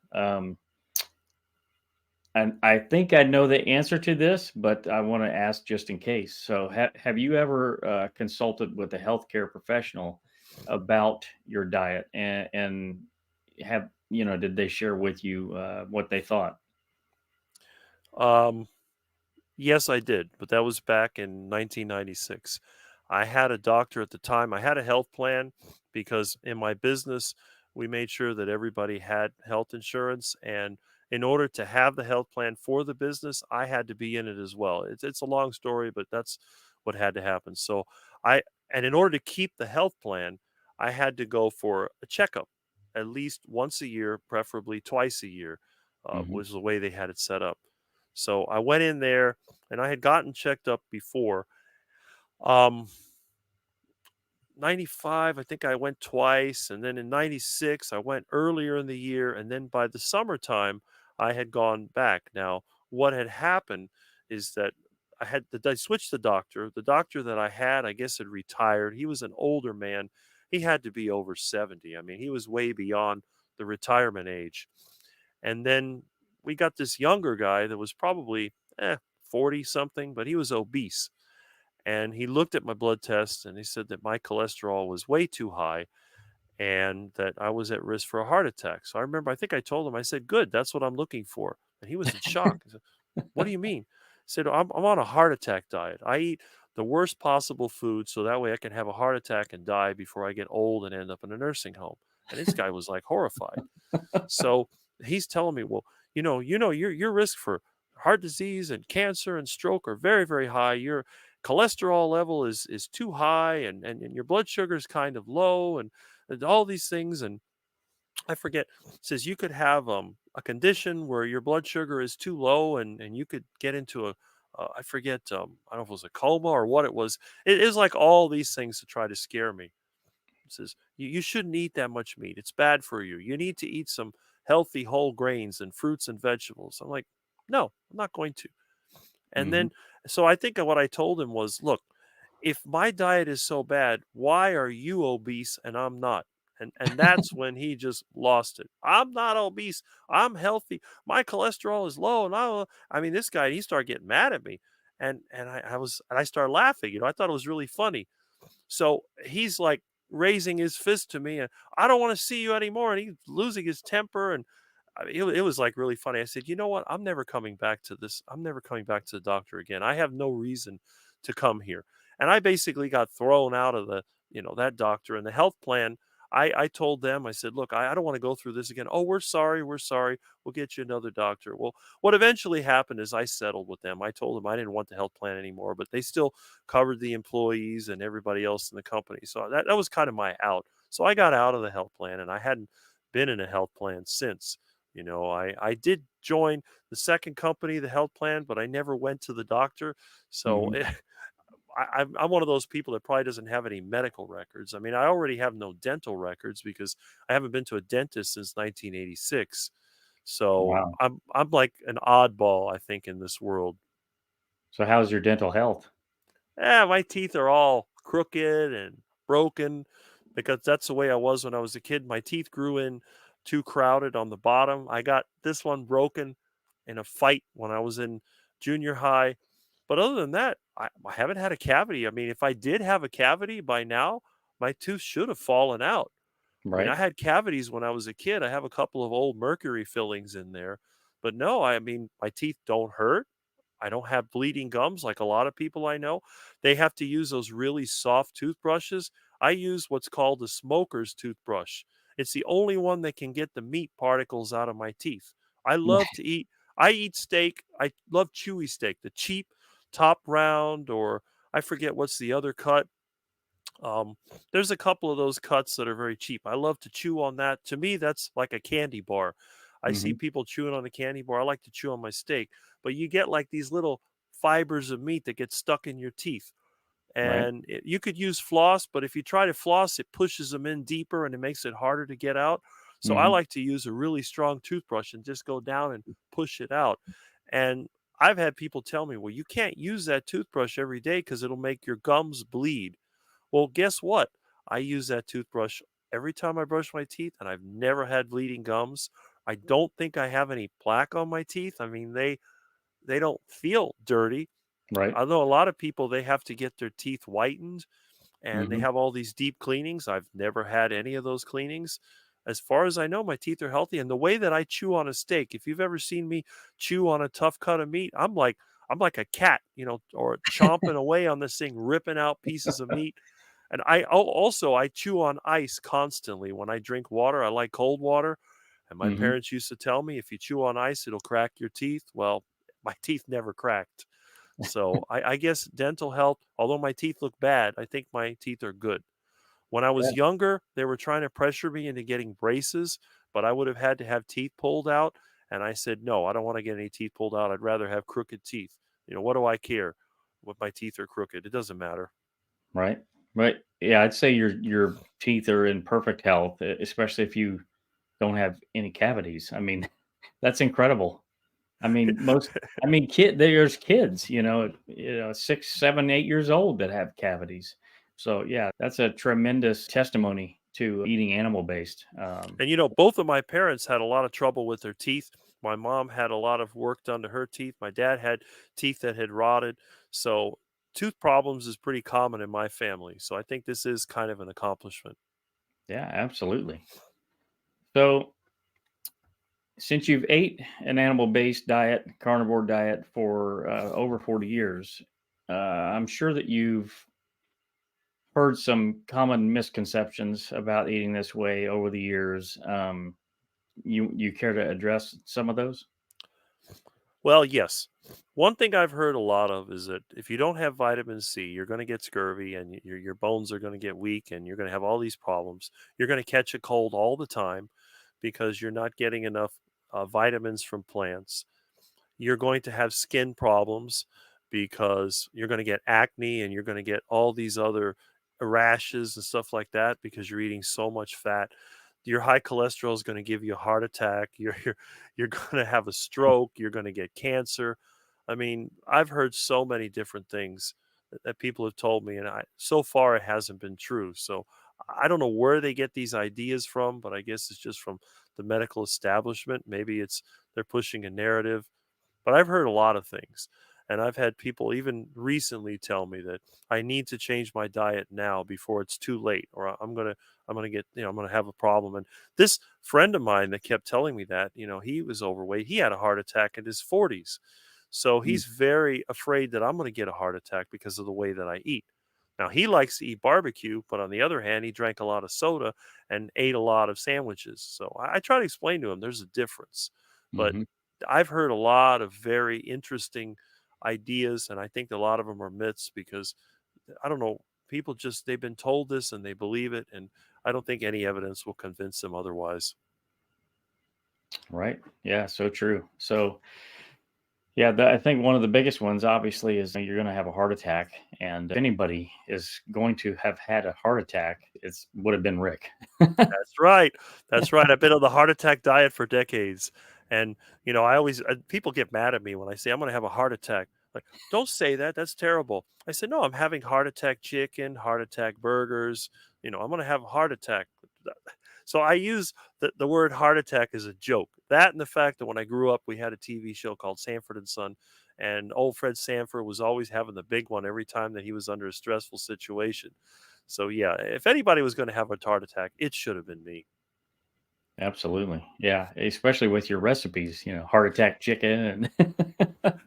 and I think I know the answer to this, but I want to ask just in case. So, have you ever consulted with a healthcare professional about your diet, and have did they share with you what they thought? Um, Yes, I did, but that was back in 1996. I had a doctor at the time. I had a health plan because in my business, we made sure that everybody had health insurance. And in order to have the health plan for the business, I had to be in it as well. It's a long story, but that's what had to happen. So I, and in order to keep the health plan, I had to go for a checkup at least once a year, preferably twice a year, Hmm. was the way they had it set up. So I went in there and I had gotten checked up before. Um, 95, I think I went twice, and then in 96, I went earlier in the year, and then by the summertime, I had gone back. Now, what had happened is that I switched the doctor. The doctor that I had, I guess, had retired. He was an older man. He had to be over 70. I mean, he was way beyond the retirement age. And then we got this younger guy that was probably 40 something, but he was obese. And he looked at my blood tests and he said that my cholesterol was way too high and that I was at risk for a heart attack. So I remember, I think I told him, I said, "Good, that's what I'm looking for." And he was in shock. He said, "What do you mean?" I said, I'm on a heart attack diet. I eat the worst possible food so that way I can have a heart attack and die before I get old and end up in a nursing home. And this guy was like horrified. So he's telling me, "Well, your risk for heart disease and cancer and stroke are very, very high. Your cholesterol level is too high, and your blood sugar is kind of low, and all these things." And I forget, says you could have a condition where your blood sugar is too low, and you could get into a I forget, I don't know if it was a coma or what it was. It is like all these things to try to scare me. Says you shouldn't eat that much meat. It's bad for you. You need to eat some healthy whole grains and fruits and vegetables. I'm like, no, I'm not going to. And Hmm. then, so I think what I told him was, look, if my diet is so bad, why are you obese and I'm not? And that's when he just lost it. I'm not obese. I'm healthy. My cholesterol is low. And I mean, this guy, he started getting mad at me. And I started laughing. I thought it was really funny. So he's like raising his fist to me, and I don't want to see you anymore. And he's losing his temper. And it was like really funny. I said, you know what? I'm never coming back to this. I'm never coming back to the doctor again. I have no reason to come here. And I basically got thrown out of that doctor and the health plan. I told them, I said, "Look, I don't wanna go through this again." "Oh, we're sorry, we'll get you another doctor." Well, what eventually happened is I settled with them. I told them I didn't want the health plan anymore, but they still covered the employees and everybody else in the company. So that was kind of my out. So I got out of the health plan and I hadn't been in a health plan since. I did join the second company, the health plan, but I never went to the doctor. So Mhm. I'm one of those people that probably doesn't have any medical records. I mean, I already have no dental records because I haven't been to a dentist since 1986. So Wow. I'm like an oddball, I think, in this world. So how's your dental health? My teeth are all crooked and broken because that's the way I was when I was a kid. My teeth grew in too crowded on the bottom. I got this one broken in a fight when I was in junior high. But other than that, I haven't had a cavity. I mean, if I did have a cavity by now, my tooth should have fallen out. I mean, I Right? had cavities when I was a kid. I have a couple of old mercury fillings in there. But no, I mean, my teeth don't hurt. I don't have bleeding gums like a lot of people I know. They have to use those really soft toothbrushes. I use what's called a smoker's toothbrush. It's the only one that can get the meat particles out of my teeth. I love to eat I eat steak. I love chewy steak, the cheap top round, or I forget what's the other cut. Um, there's a couple of those cuts that are very cheap. I love to chew on that. To me, that's like a candy bar. I see Mhm. people chewing on a candy bar. I like to chew on my steak, but you get like these little fibers of meat that get stuck in your teeth. Right? And you could use floss, but if you try to floss, it pushes them in deeper and it makes it harder to get out. So I Mhm. like to use a really strong toothbrush and just go down and push it out. And I've had people tell me, well, you can't use that toothbrush every day because it'll make your gums bleed. Well, guess what? I use that toothbrush every time I brush my teeth, and I've never had bleeding gums. I don't think I have any plaque on my teeth. I mean, they don't feel dirty. Right? I know a lot of people they have to get their teeth whitened and they Mhm. have all these deep cleanings. I've never had any of those cleanings. As far as I know, my teeth are healthy. And the way that I chew on a steak, if you've ever seen me chew on a tough cut of meat, I'm like a cat, or chomping away on this thing, ripping out pieces of meat. And also I chew on ice constantly when I drink water. I like cold water. And my Mhm. parents used to tell me if you chew on ice, it'll crack your teeth. Well, my teeth never cracked. So I guess dental health, although my teeth look bad, I think my teeth are good. When I Yeah. was younger, they were trying to pressure me into getting braces, but I would have had to have teeth pulled out. And I said, no, I don't want to get any teeth pulled out. I'd rather have crooked teeth. What do I care what my teeth are crooked? It doesn't matter. Right? Right. Yeah, I'd say your teeth are in perfect health, especially if you don't have any cavities. I mean, that's incredible. I mean, there's kids, 6, 7, 8 years old that have cavities. So yeah, that's a tremendous testimony to eating animal based. And both of my parents had a lot of trouble with their teeth. My mom had a lot of work done to her teeth. My dad had teeth that had rotted. So tooth problems is pretty common in my family. So I think this is kind of an accomplishment. Yeah, absolutely. So since you've ate an animal based diet, carnivore diet for over 40 years, I'm sure that you've heard some common misconceptions about eating this way over the years. You care to address some of those? Well, yes. One thing I've heard a lot of is that if you don't have vitamin C, you're going to get scurvy and your bones are going to get weak and you're going to have all these problems. You're going to catch a cold all the time because you're not getting enough vitamins from plants. You're going to have skin problems because you're going to get acne and you're going to get all these other rashes and stuff like that because you're eating so much fat. Your high cholesterol is going to give you a heart attack. You're going to have a stroke. You're going to get cancer. I mean, I've heard so many different things that people have told me, and so far it hasn't been true. So I don't know where they get these ideas from, but I guess it's just from the medical establishment. Maybe it's they're pushing a narrative, but I've heard a lot of things. And I've had people even recently tell me that I need to change my diet now before it's too late, or I'm gonna get, I'm gonna have a problem. And this friend of mine that kept telling me that, he was overweight. He had a heart attack in his 40s. So Mm. he's very afraid that I'm gonna get a heart attack because of the way that I eat. Now he likes to eat barbecue, but on the other hand, he drank a lot of soda and ate a lot of sandwiches. So I try to explain to him there's a difference. But Mhm. I've heard a lot of very interesting ideas, and I think a lot of them are myths because I don't know, people just they've been told this and they believe it, and I don't think any evidence will convince them otherwise. Right. Yeah, so true. So, yeah, I think one of the biggest ones obviously is you're going to have a heart attack, and if anybody is going to have had a heart attack, it's would have been Rick. That's right. That's right. I've been on the heart attack diet for decades. And, I always, people get mad at me when I say I'm going to have a heart attack. Like, don't say that. That's terrible. I said, no, I'm having heart attack chicken, heart attack burgers. I'm going to have a heart attack. So I use the word heart attack as a joke. That and the fact that when I grew up, we had a TV show called Sanford and Son. And old Fred Sanford was always having the big one every time that he was under a stressful situation. So yeah, if anybody was going to have a heart attack, it should have been me. Absolutely. Yeah, especially with your recipes, heart attack chicken and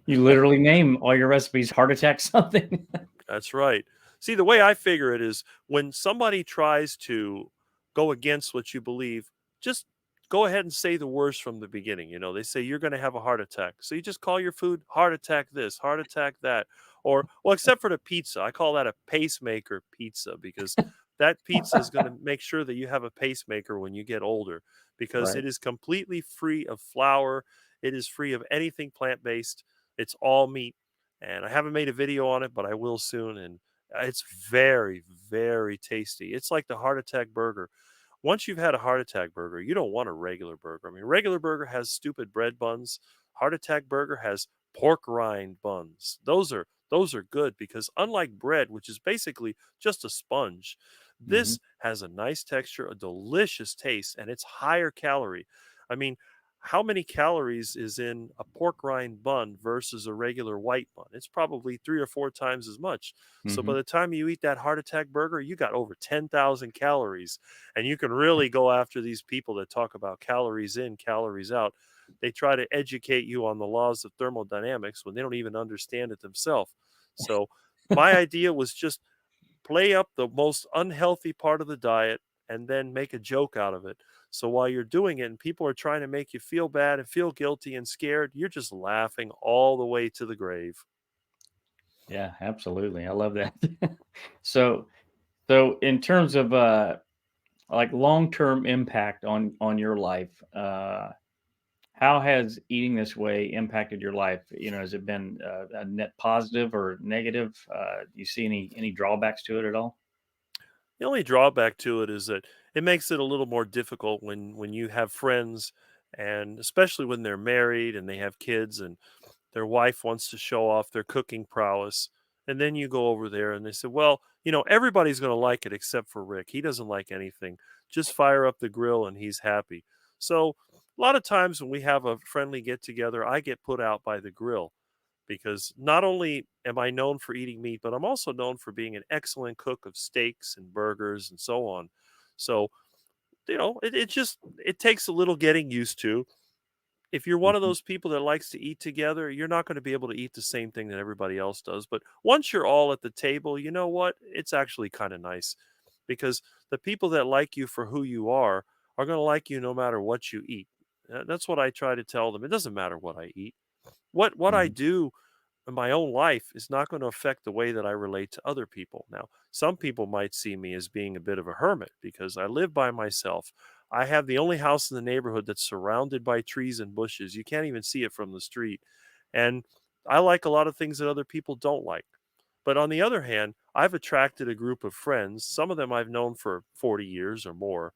you literally name all your recipes heart attack something. That's right. See, the way I figure it is when somebody tries to go against what you believe, just go ahead and say the worst from the beginning. They say you're going to have a heart attack. So you just call your food heart attack this, heart attack that. Or, well, except for the pizza. I call that a pacemaker pizza because that pizza is going to make sure that you have a pacemaker when you get older because Right. it is completely free of flour. It is free of anything plant based. It's all meat and I haven't made a video on it, but I will soon. And it's very, very tasty. It's like the heart attack burger. Once you've had a heart attack burger, you don't want a regular burger. I mean, regular burger has stupid bread buns. Heart attack burger has pork rind buns. Those are good because unlike bread, which is basically just a sponge, Mhm. this has a nice texture, a delicious taste, and it's higher calorie. I mean, how many calories is in a pork rind bun versus a regular white bun? It's probably 3 or 4 times as much. So by Mhm. the time you eat that heart attack burger, you got over 10,000 calories. And you can really go after these people that talk about calories in, calories out. They try to educate you on the laws of thermodynamics when they don't even understand it themselves. So my idea was just play up the most unhealthy part of the diet and then make a joke out of it. So while you're doing it and people are trying to make you feel bad and feel guilty and scared, you're just laughing all the way to the grave. Yeah, absolutely. I love that. So so in terms of like long-term impact on your life, how has eating this way impacted your life? Has it been a net positive or negative? Do you see any drawbacks to it at all? The only drawback to it is that it makes it a little more difficult when you have friends and especially when they're married and they have kids and their wife wants to show off their cooking prowess. And then you go over there and they say, well, everybody's going to like it except for Rick. He doesn't like anything. Just fire up the grill and he's happy. So, a lot of times when we have a friendly get together, I get put out by the grill because not only am I known for eating meat, but I'm also known for being an excellent cook of steaks and burgers and so on. So, it takes a little getting used to if you're one of Mhm. those people that likes to eat together, you're not going to be able to eat the same thing that everybody else does. But once you're all at the table, you know what? It's actually kind of nice because the people that like you for who you are going to like you no matter what you eat. That's what I try to tell them. It doesn't matter what I eat. What I Mhm. do in my own life is not going to affect the way that I relate to other people. Now, some people might see me as being a bit of a hermit because I live by myself. I have the only house in the neighborhood that's surrounded by trees and bushes. You can't even see it from the street. And I like a lot of things that other people don't like. But on the other hand, I've attracted a group of friends, some of them I've known for 40 years or more,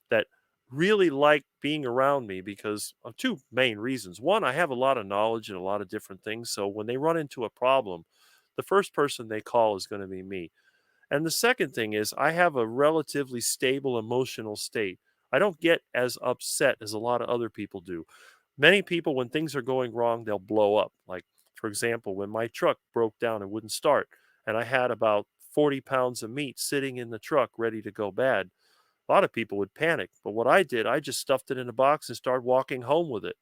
that really like being around me because of two main reasons. One, I have a lot of knowledge in a lot of different things. So when they run into a problem, the first person they call is going to be me. And the second thing is, I have a relatively stable emotional state. I don't get as upset as a lot of other people do. Many people, when things are going wrong, they'll blow up. Like, for example, when my truck broke down and wouldn't start, and I had about 40 pounds of meat sitting in the truck ready to go bad, a lot of people would panic. But what I did, I just stuffed it in a box and started walking home with it.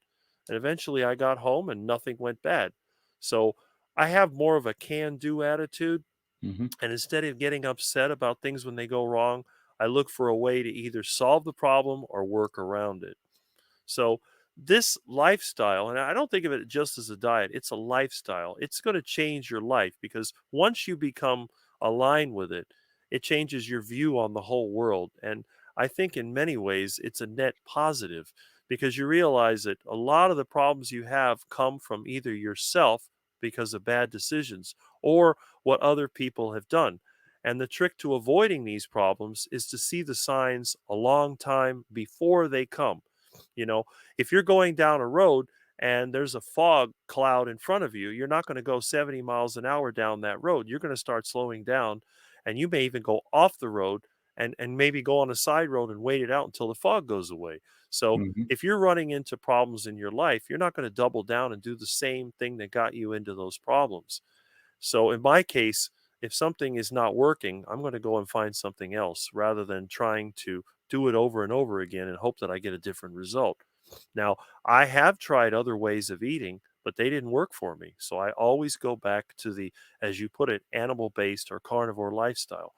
And eventually I got home and nothing went bad. So I have more of a can do attitude. Mhm. And instead of getting upset about things when they go wrong, I look for a way to either solve the problem or work around it. So this lifestyle, and I don't think of it just as a diet, it's a lifestyle. It's going to change your life because once you become aligned with it, it changes your view on the whole world. And I think in many ways it's a net positive because you realize that a lot of the problems you have come from either yourself because of bad decisions or what other people have done. And the trick to avoiding these problems is to see the signs a long time before they come. You know, if you're going down a road and there's a fog cloud in front of you, you're not going to go 70 miles an hour down that road. You're going to start slowing down and you may even go off the road and maybe go on a side road and wait it out until the fog goes away. So Mhm. if you're running into problems in your life, you're not going to double down and do the same thing that got you into those problems. So in my case, if something is not working, I'm going to go and find something else rather than trying to do it over and over again and hope that I get a different result. Now, I have tried other ways of eating, but they didn't work for me. So I always go back to the, as you put it, animal based or carnivore lifestyle.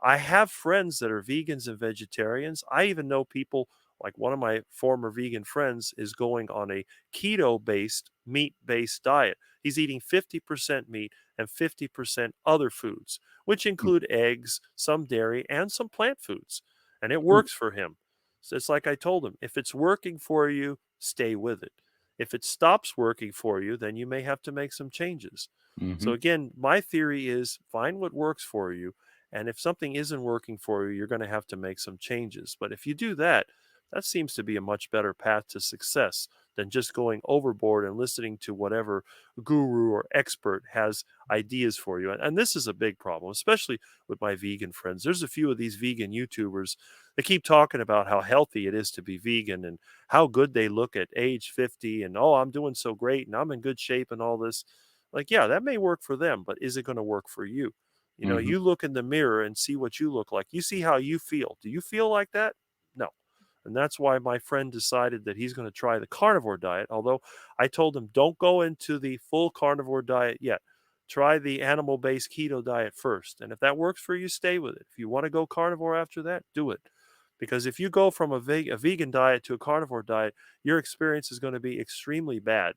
I have friends that are vegans and vegetarians. I even know people like one of my former vegan friends is going on a keto based, meat based diet. He's eating 50% meat and 50% other foods, which Mm. include eggs, some dairy, and some plant foods. And it Hmm. works for him. So it's like I told him if it's working for you, stay with it. If it stops working for you, then you may have to make some changes. So, Mhm. again, my theory is find what works for you and if something isn't working for you, you're going to have to make some changes. But if you do that, that seems to be a much better path to success than just going overboard and listening to whatever guru or expert has ideas for you. And this is a big problem, especially with my vegan friends. There's a few of these vegan YouTubers that keep talking about how healthy it is to be vegan and how good they look at age 50 and, oh, I'm doing so great and I'm in good shape and all this. Like, yeah, that may work for them, but is it going to work for you? You know, Mhm. you look in the mirror and see what you look like. You see how you feel. Do you feel like that? No. And that's why my friend decided that he's going to try the carnivore diet. Although I told him, don't go into the full carnivore diet yet. Try the animal based keto diet first. And if that works for you, stay with it. If you want to go carnivore after that, do it. Because if you go from a vegan diet to a carnivore diet, your experience is going to be extremely bad.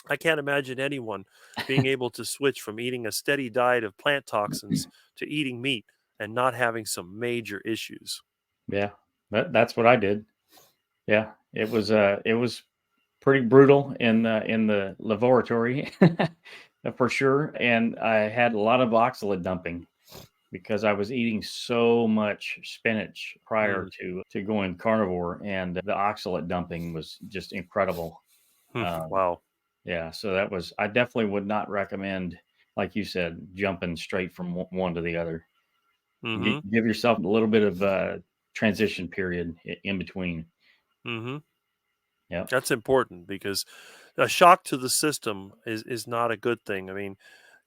I can't imagine anyone being able to switch from eating a steady diet of plant toxins to eating meat and not having some major issues. Yeah. That's what I did. Yeah. It was pretty brutal in the laboratory, for sure, and I had a lot of oxalate dumping because I was eating so much spinach prior Mm. to going carnivore, and the oxalate dumping was just incredible. Um, Wow. yeah, so that was I definitely would not recommend, like you said, jumping straight from one to the other. Hmm. Give yourself a little bit of a transition period in between. Hmm. Yep. That's important because a shock to the system is not a good thing. I mean,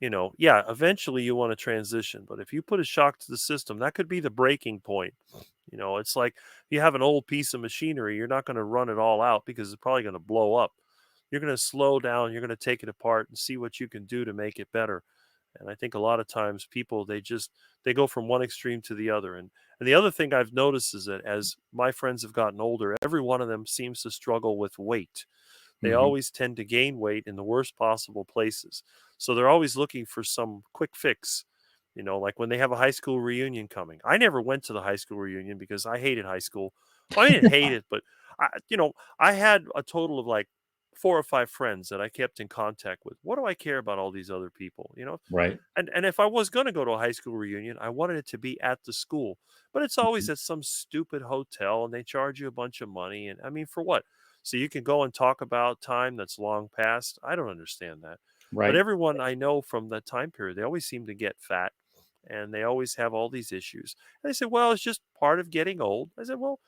yeah, eventually you want to transition, but if you put a shock to the system, that could be the breaking point. It's like you have an old piece of machinery, you're not going to run it all out because it's probably going to blow up. You're going to slow down, you're going to take it apart and see what you can do to make it better. And I think a lot of times people they go from one extreme to the other. And the other thing I've noticed is that as my friends have gotten older, every one of them seems to struggle with weight. They Hmm. always tend to gain weight in the worst possible places. So they're always looking for some quick fix. Like when they have a high school reunion coming. I never went to the high school reunion because I hated high school. Well, I didn't hate it, but I had a total of like 4 or 5 friends that I kept in contact with. What do I care about all these other people? Right. And if I was going to go to a high school reunion, I wanted it to be at the school. But it's Mhm. always at some stupid hotel and they charge you a bunch of money and I mean for what? So you can go and talk about time that's long past. I don't understand that. But Right. everyone I know from that time period, they always seem to get fat and they always have all these issues. And they said, "Well, it's just part of getting old." I said, "Well,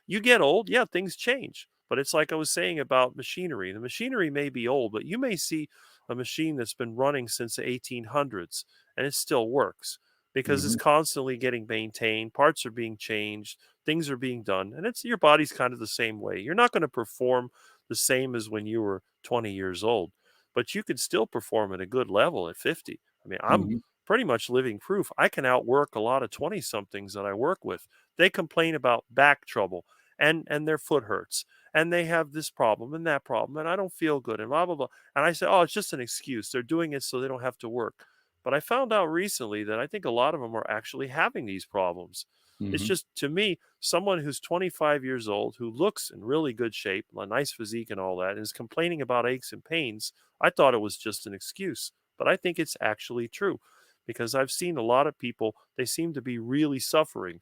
you get old, yeah, things change." But it's like I was saying about machinery. The machinery may be old, but you may see a machine that's been running since the 1800s and it still works because it's Mhm. constantly getting maintained, parts are being changed, things are being done, and it's your body's kind of the same way. You're not going to perform the same as when you were 20 years old, but you could still perform at a good level at 50. I mean, I'm Mhm. pretty much living proof. I can outwork a lot of 20 somethings that I work with. They complain about back trouble and their foot hurts and they have this problem and that problem and I don't feel good and blah blah blah. And I say, "Oh, it's just an excuse. They're doing it so they don't have to work." But I found out recently that I think a lot of them are actually having these problems. It's Mhm. just to me, someone who's 25 years old, who looks in really good shape, a nice physique and all that, and is complaining about aches and pains, I thought it was just an excuse. But I think it's actually true because I've seen a lot of people, they seem to be really suffering.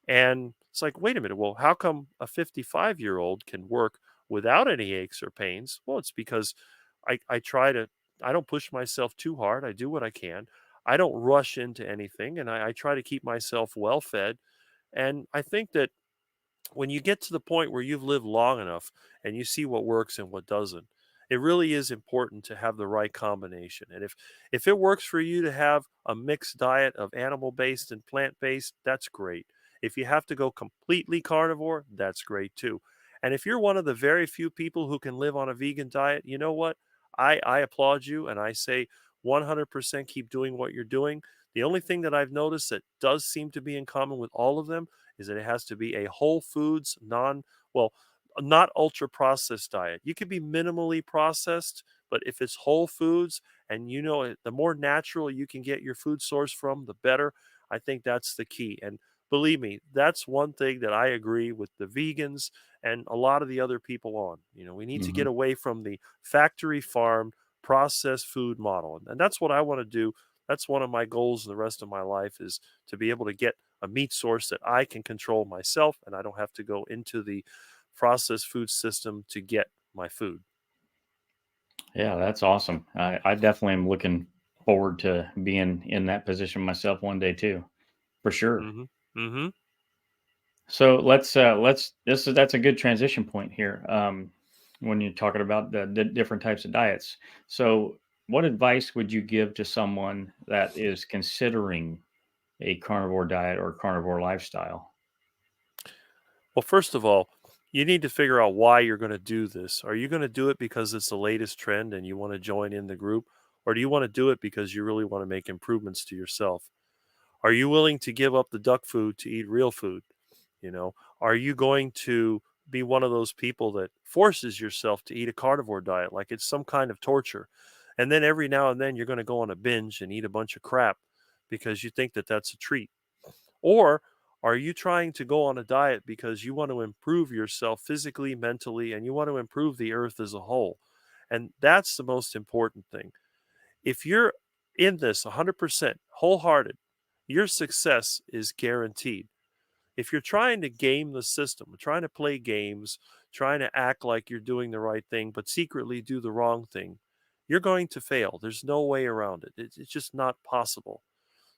And it's like, wait a minute, well, how come a 55-year-old can work without any aches or pains? Well, it's because I try to, I don't push myself too hard. I do what I can. I don't rush into anything and I try to keep myself well fed. And I think that when you get to the point where you've lived long enough and you see what works and what doesn't, it really is important to have the right combination. And if it works for you to have a mixed diet of animal based and plant based, that's great. If you have to go completely carnivore, that's great too. And if you're one of the very few people who can live on a vegan diet, you know what? I applaud you and I say 100% keep doing what you're doing. The only thing that I've noticed that does seem to be in common with all of them is that it has to be a whole foods, well, not ultra processed diet. You could be minimally processed, but if it's whole foods and the more natural you can get your food source from, the better. I think that's the key. And believe me, that's one thing that I agree with the vegans and a lot of the other people on. We need to get Mhm. away from the factory farmed processed food model. And that's what I want to do. That's one of my goals in the rest of my life is to be able to get a meat source that I can control myself and I don't have to go into the processed food system to get my food. Yeah, that's awesome. I definitely am looking forward to being in that position myself one day too, for sure. Mhm. Mhm. So let's this is that's a good transition point here. When you're talking about the different types of diets. So, what advice would you give to someone that is considering a carnivore diet or carnivore lifestyle? Well, first of all, you need to figure out why you're going to do this. Are you going to do it because it's the latest trend and you want to join in the group? Or do you want to do it because you really want to make improvements to yourself? Are you willing to give up the duck food to eat real food? You know, are you going to be one of those people that forces yourself to eat a carnivore diet like it's some kind of torture? And then every now and then you're going to go on a binge and eat a bunch of crap because you think that that's a treat. Or are you trying to go on a diet because you want to improve yourself physically, mentally, and you want to improve the earth as a whole? And that's the most important thing. If you're in this 100% wholehearted, your success is guaranteed. If you're trying to game the system, trying to play games, trying to act like you're doing the right thing, but secretly do the wrong thing, you're going to fail. There's no way around it. It's just not possible.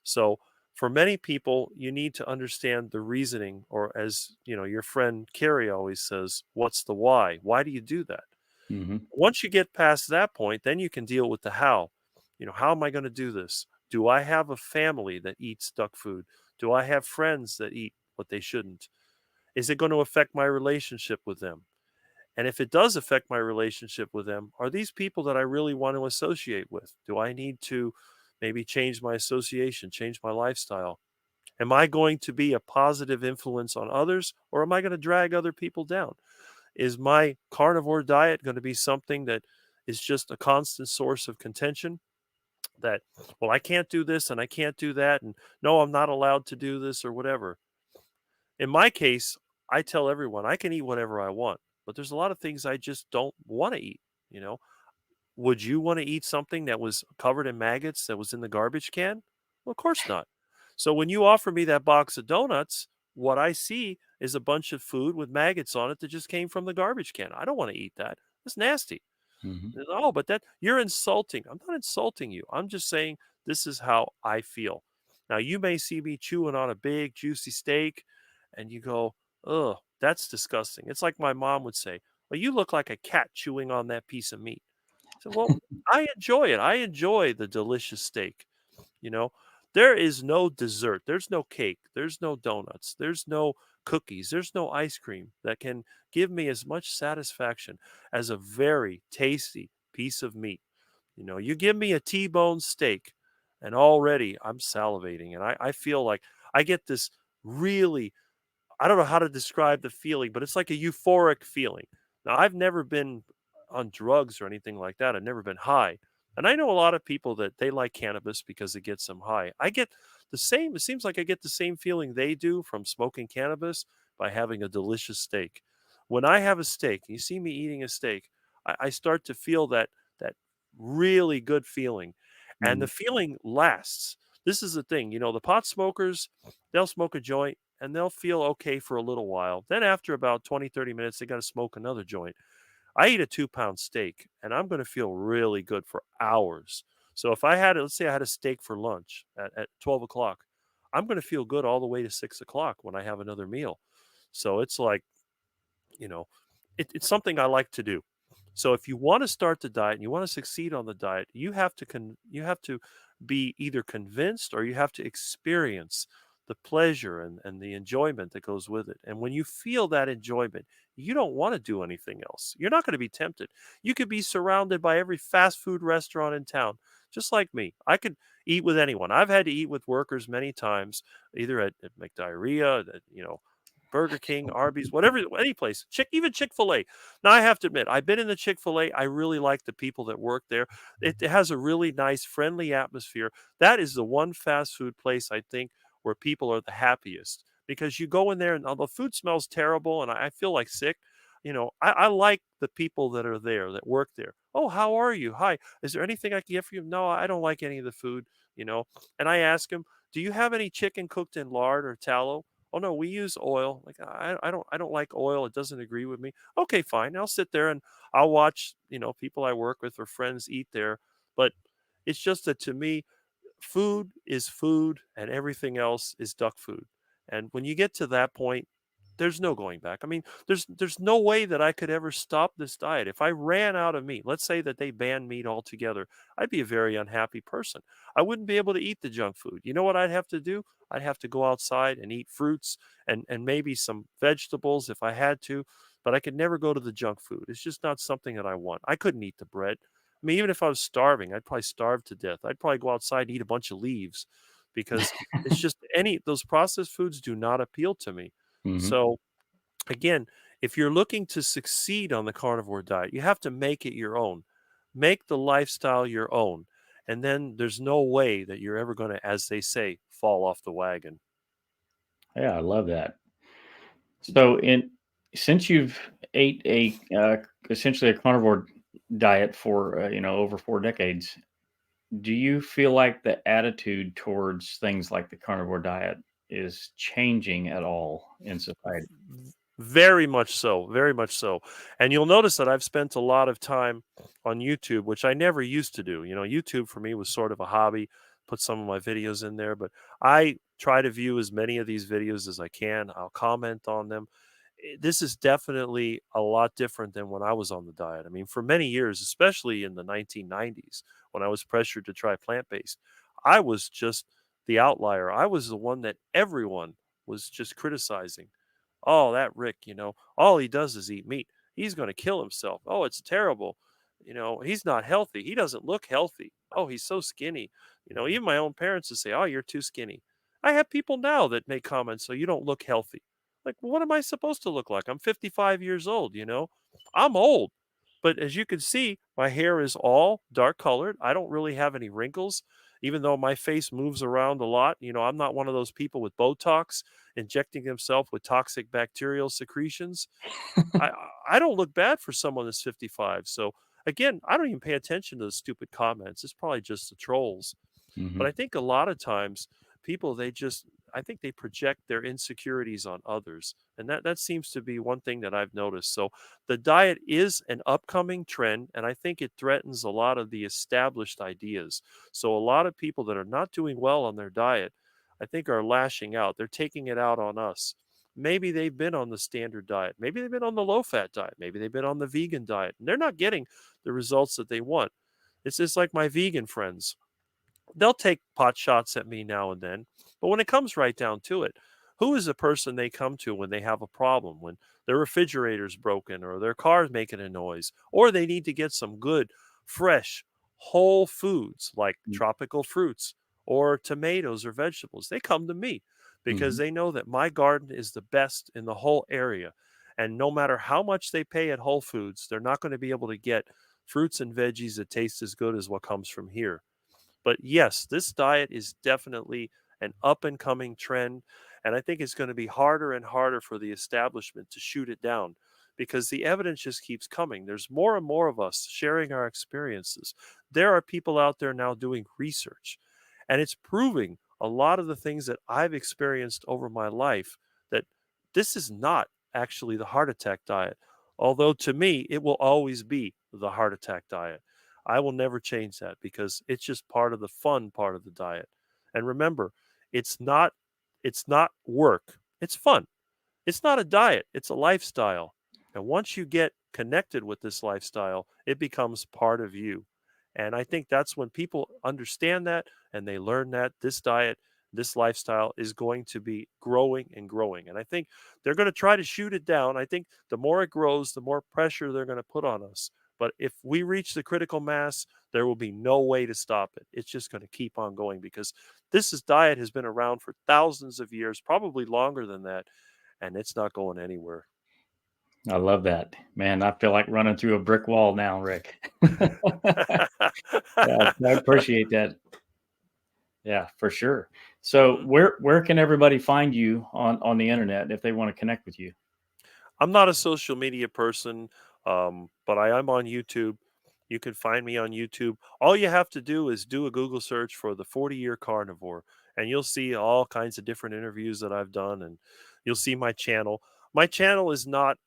So, for many people, you need to understand the reasoning, or as your friend Carrie always says, what's the why? Why do you do that? Hmm. Once you get past that point, then you can deal with the how. How am I going to do this? Do I have a family that eats duck food? Do I have friends that eat what they shouldn't? Is it going to affect my relationship with them? And if it does affect my relationship with them, are these people that I really want to associate with? Do I need to maybe change my association, change my lifestyle? Am I going to be a positive influence on others or am I going to drag other people down? Is my carnivore diet going to be something that is just a constant source of contention? That, well, I can't do this and I can't do that. And no, I'm not allowed to do this or whatever. In my case, I tell everyone I can eat whatever I want, but there's a lot of things I just don't want to eat. You know, would you want to eat something that was covered in maggots that was in the garbage can? Well, of course not. So when you offer me that box of donuts, what I see is a bunch of food with maggots on it that just came from the garbage can. I don't want to eat that. It's nasty. Hmm. Oh, but that you're insulting. I'm not insulting you. I'm just saying this is how I feel. Now you may see me chewing on a big juicy steak and you go, "Ugh, that's disgusting." It's like my mom would say, "Well, you look like a cat chewing on that piece of meat." So, well, I enjoy it. I enjoy the delicious steak. You know, there is no dessert, there's no cake, there's no donuts, there's no cookies, there's no ice cream that can give me as much satisfaction as a very tasty piece of meat. You give me a T-bone steak and already I'm salivating, and I feel like I get this really, I don't know how to describe the feeling, but it's like a euphoric feeling. Now, I've never been on drugs or anything like that. I've never been high. And I know a lot of people that they like cannabis because it gets them high. I get the same, it seems like I get the same feeling they do from smoking cannabis by having a delicious steak. When I have a steak, you see me eating a steak, I start to feel that really good feeling. And the Mhm. feeling lasts. This is the thing, the pot smokers, they'll smoke a joint and they'll feel okay for a little while. Then after about 20, 30 minutes, they got to smoke another joint. I eat a 2 pound steak and I'm going to feel really good for hours. So if I had, let's say I had a steak for lunch at 12 o'clock, I'm going to feel good all the way to 6 o'clock when I have another meal. So it's like, you know, it's something I like to do. So if you want to start the diet and you want to succeed on the diet, you have to be either convinced or you have to experience the pleasure and the enjoyment that goes with it. And when you feel that enjoyment, you don't want to do anything else. You're not going to be tempted. You could be surrounded by every fast food restaurant in town, just like me. I could eat with anyone. I've had to eat with workers many times, either at McDiarrhea, Burger King, Arby's, whatever, any place, even Chick-fil-A. Now, I have to admit, I've been in the Chick-fil-A. I really like the people that work there. It has a really nice, friendly atmosphere. That is the one fast food place I think where people are the happiest because you go in there and the food smells terrible and I feel like sick. I like the people that are there that work there. Oh, how are you? Hi. Is there anything I can get for you? No, I don't like any of the food, you know. And I ask them, do you have any chicken cooked in lard or tallow? Oh no, we use oil. Like I don't like oil. It doesn't agree with me. Okay, fine. I'll sit there and I'll watch, people I work with or friends eat there. But it's just that to me, food is food and everything else is duck food. And when you get to that point, there's no going back. I mean, there's no way that I could ever stop this diet. If I ran out of meat, let's say that they banned meat altogether, I'd be a very unhappy person. I wouldn't be able to eat the junk food. You know what I'd have to do? I'd have to go outside and eat fruits and maybe some vegetables if I had to, but I could never go to the junk food. It's just not something that I want. I couldn't eat the bread. I mean, even if I was starving, I'd probably starve to death. I'd probably go outside and eat a bunch of leaves because it's just those processed foods do not appeal to me. Mhm. So again, if you're looking to succeed on the carnivore diet, you have to make it your own. Make the lifestyle your own. And then there's no way that you're ever going to, as they say, fall off the wagon. Yeah, I love that. So, since you've ate essentially a carnivore diet for over 4 decades, do you feel like the attitude towards things like the carnivore diet is changing at all in society? Very much so, very much so. And you'll notice that I've spent a lot of time on YouTube, which I never used to do. YouTube for me was sort of a hobby, put some of my videos in there, but I try to view as many of these videos as I can. I'll comment on them. This is definitely a lot different than when I was on the diet. I mean, for many years, especially in the 1990s, when I was pressured to try plant based, I was just the outlier. I was the one that everyone was just criticizing. Oh, that Rick, all he does is eat meat. He's going to kill himself. Oh, it's terrible. He's not healthy. He doesn't look healthy. Oh, he's so skinny. Even my own parents would say, "Oh, you're too skinny." I have people now that make comments, "So you don't look healthy." Like, what am I supposed to look like? I'm 55 years old. I'm old. But as you can see, my hair is all dark colored. I don't really have any wrinkles, even though my face moves around a lot. I'm not one of those people with Botox injecting himself with toxic bacterial secretions. I I don't look bad for someone that's 55. So again, I don't even pay attention to the stupid comments. It's probably just the trolls. But I Mhm. think a lot of times people I think they project their insecurities on others. And that seems to be one thing that I've noticed. So the diet is an upcoming trend and I think it threatens a lot of the established ideas. So a lot of people that are not doing well on their diet, I think are lashing out. They're taking it out on us. Maybe they've been on the standard diet. Maybe they've been on the low fat diet. Maybe they've been on the vegan diet. And they're not getting the results that they want. It's just like my vegan friends, they'll take pot shots at me now and then. But when it comes right down to it, who is the person they come to when they have a problem, when their refrigerator's broken or their car's making a noise, or they need to get some good, fresh, whole foods like Mm. tropical fruits or tomatoes or vegetables, they come to me because Mhm. they know that my garden is the best in the whole area. And no matter how much they pay at Whole Foods, they're not going to be able to get fruits and veggies that taste as good as what comes from here. But yes, this diet is definitely an up and coming trend. And I think it's going to be harder and harder for the establishment to shoot it down because the evidence just keeps coming. There's more and more of us sharing our experiences. There are people out there now doing research, and it's proving a lot of the things that I've experienced over my life that this is not actually the heart attack diet. Although to me, it will always be the heart attack diet. I will never change that because it's just part of the fun part of the diet. And remember, it's not it's not work. It's fun. It's not a diet, it's a lifestyle. And once you get connected with this lifestyle, it becomes part of you. And I think that's when people understand that and they learn that this diet, this lifestyle is going to be growing and growing. And I think they're going to try to shoot it down. I think the more it grows, the more pressure they're going to put on us. But if we reach the critical mass, there will be no way to stop it. It's just going to keep on going because diet has been around for thousands of years, probably longer than that, and it's not going anywhere. I love that. Man, I feel like running through a brick wall now, Rick. Yeah, I appreciate that. Yeah, for sure. So Mhm. where can everybody find you on the internet if they want to connect with you? I'm not a social media person, but I am on YouTube. You can find me on YouTube. All you have to do is do a Google search for the 40-year carnivore, and you'll see all kinds of different interviews that I've done, and you'll see my channel. My channel is not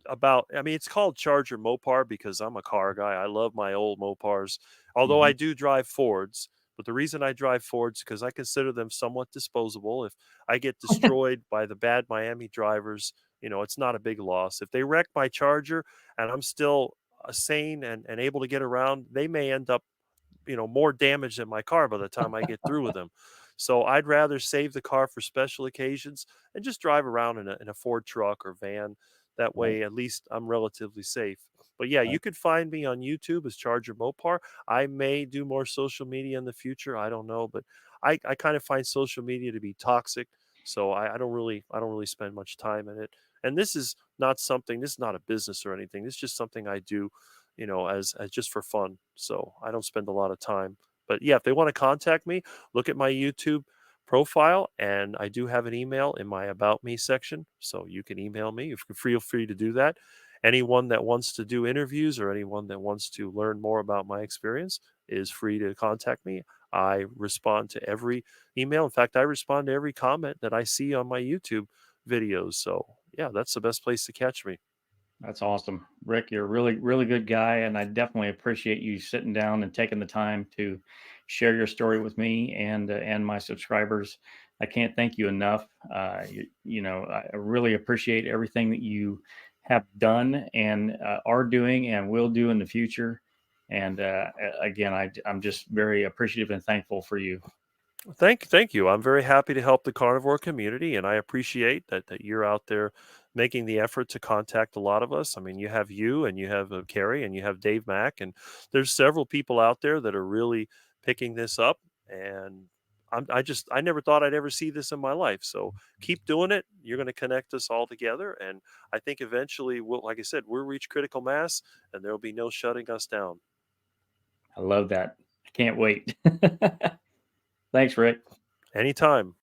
about, I mean, it's called Charger Mopar because I'm a car guy. I love my old Mopars, although I Mhm. do drive Fords. But the reason I drive Fords because I consider them somewhat disposable. If I get destroyed by the bad Miami drivers, it's not a big loss. If they wreck my Charger and I'm still sane and able to get around, they may end up more damage than my car by the time I get through with them. So I'd rather save the car for special occasions and just drive around in a Ford truck or van. That Right, way, at least I'm relatively safe. But yeah, right. you could find me on YouTube as Charger Mopar. I may do more social media in the future. I don't know, but I kind of find social media to be toxic. So I don't really spend much time in it. And this is not something. This is not a business or anything. This is just something I do as just for fun. So I don't spend a lot of time. But yeah, if they want to contact me, look at my YouTube profile, and I do have an email in my About Me section. So you can email me. You can feel free to do that. Anyone that wants to do interviews or anyone that wants to learn more about my experience is free to contact me. I respond to every email. In fact, I respond to every comment that I see on my YouTube videos. So yeah, that's the best place to catch me. That's awesome. Rick, you're a really, really good guy, and I definitely appreciate you sitting down and taking the time to share your story with me and my subscribers. I can't thank you enough. I really appreciate everything that you have done and are doing and will do in the future. And again, I'm just very appreciative and thankful for you. Thank you. I'm very happy to help the carnivore community, and I appreciate that you're out there making the effort to contact a lot of us. I mean, you have you, and you have Carrie, and you have Dave Mack, and there's several people out there that are really picking this up. And I never thought I'd ever see this in my life. So keep doing it. You're going to connect us all together, and I think eventually, like I said, we'll reach critical mass, and there will be no shutting us down. I love that. I can't wait. Thanks, Rick. Anytime.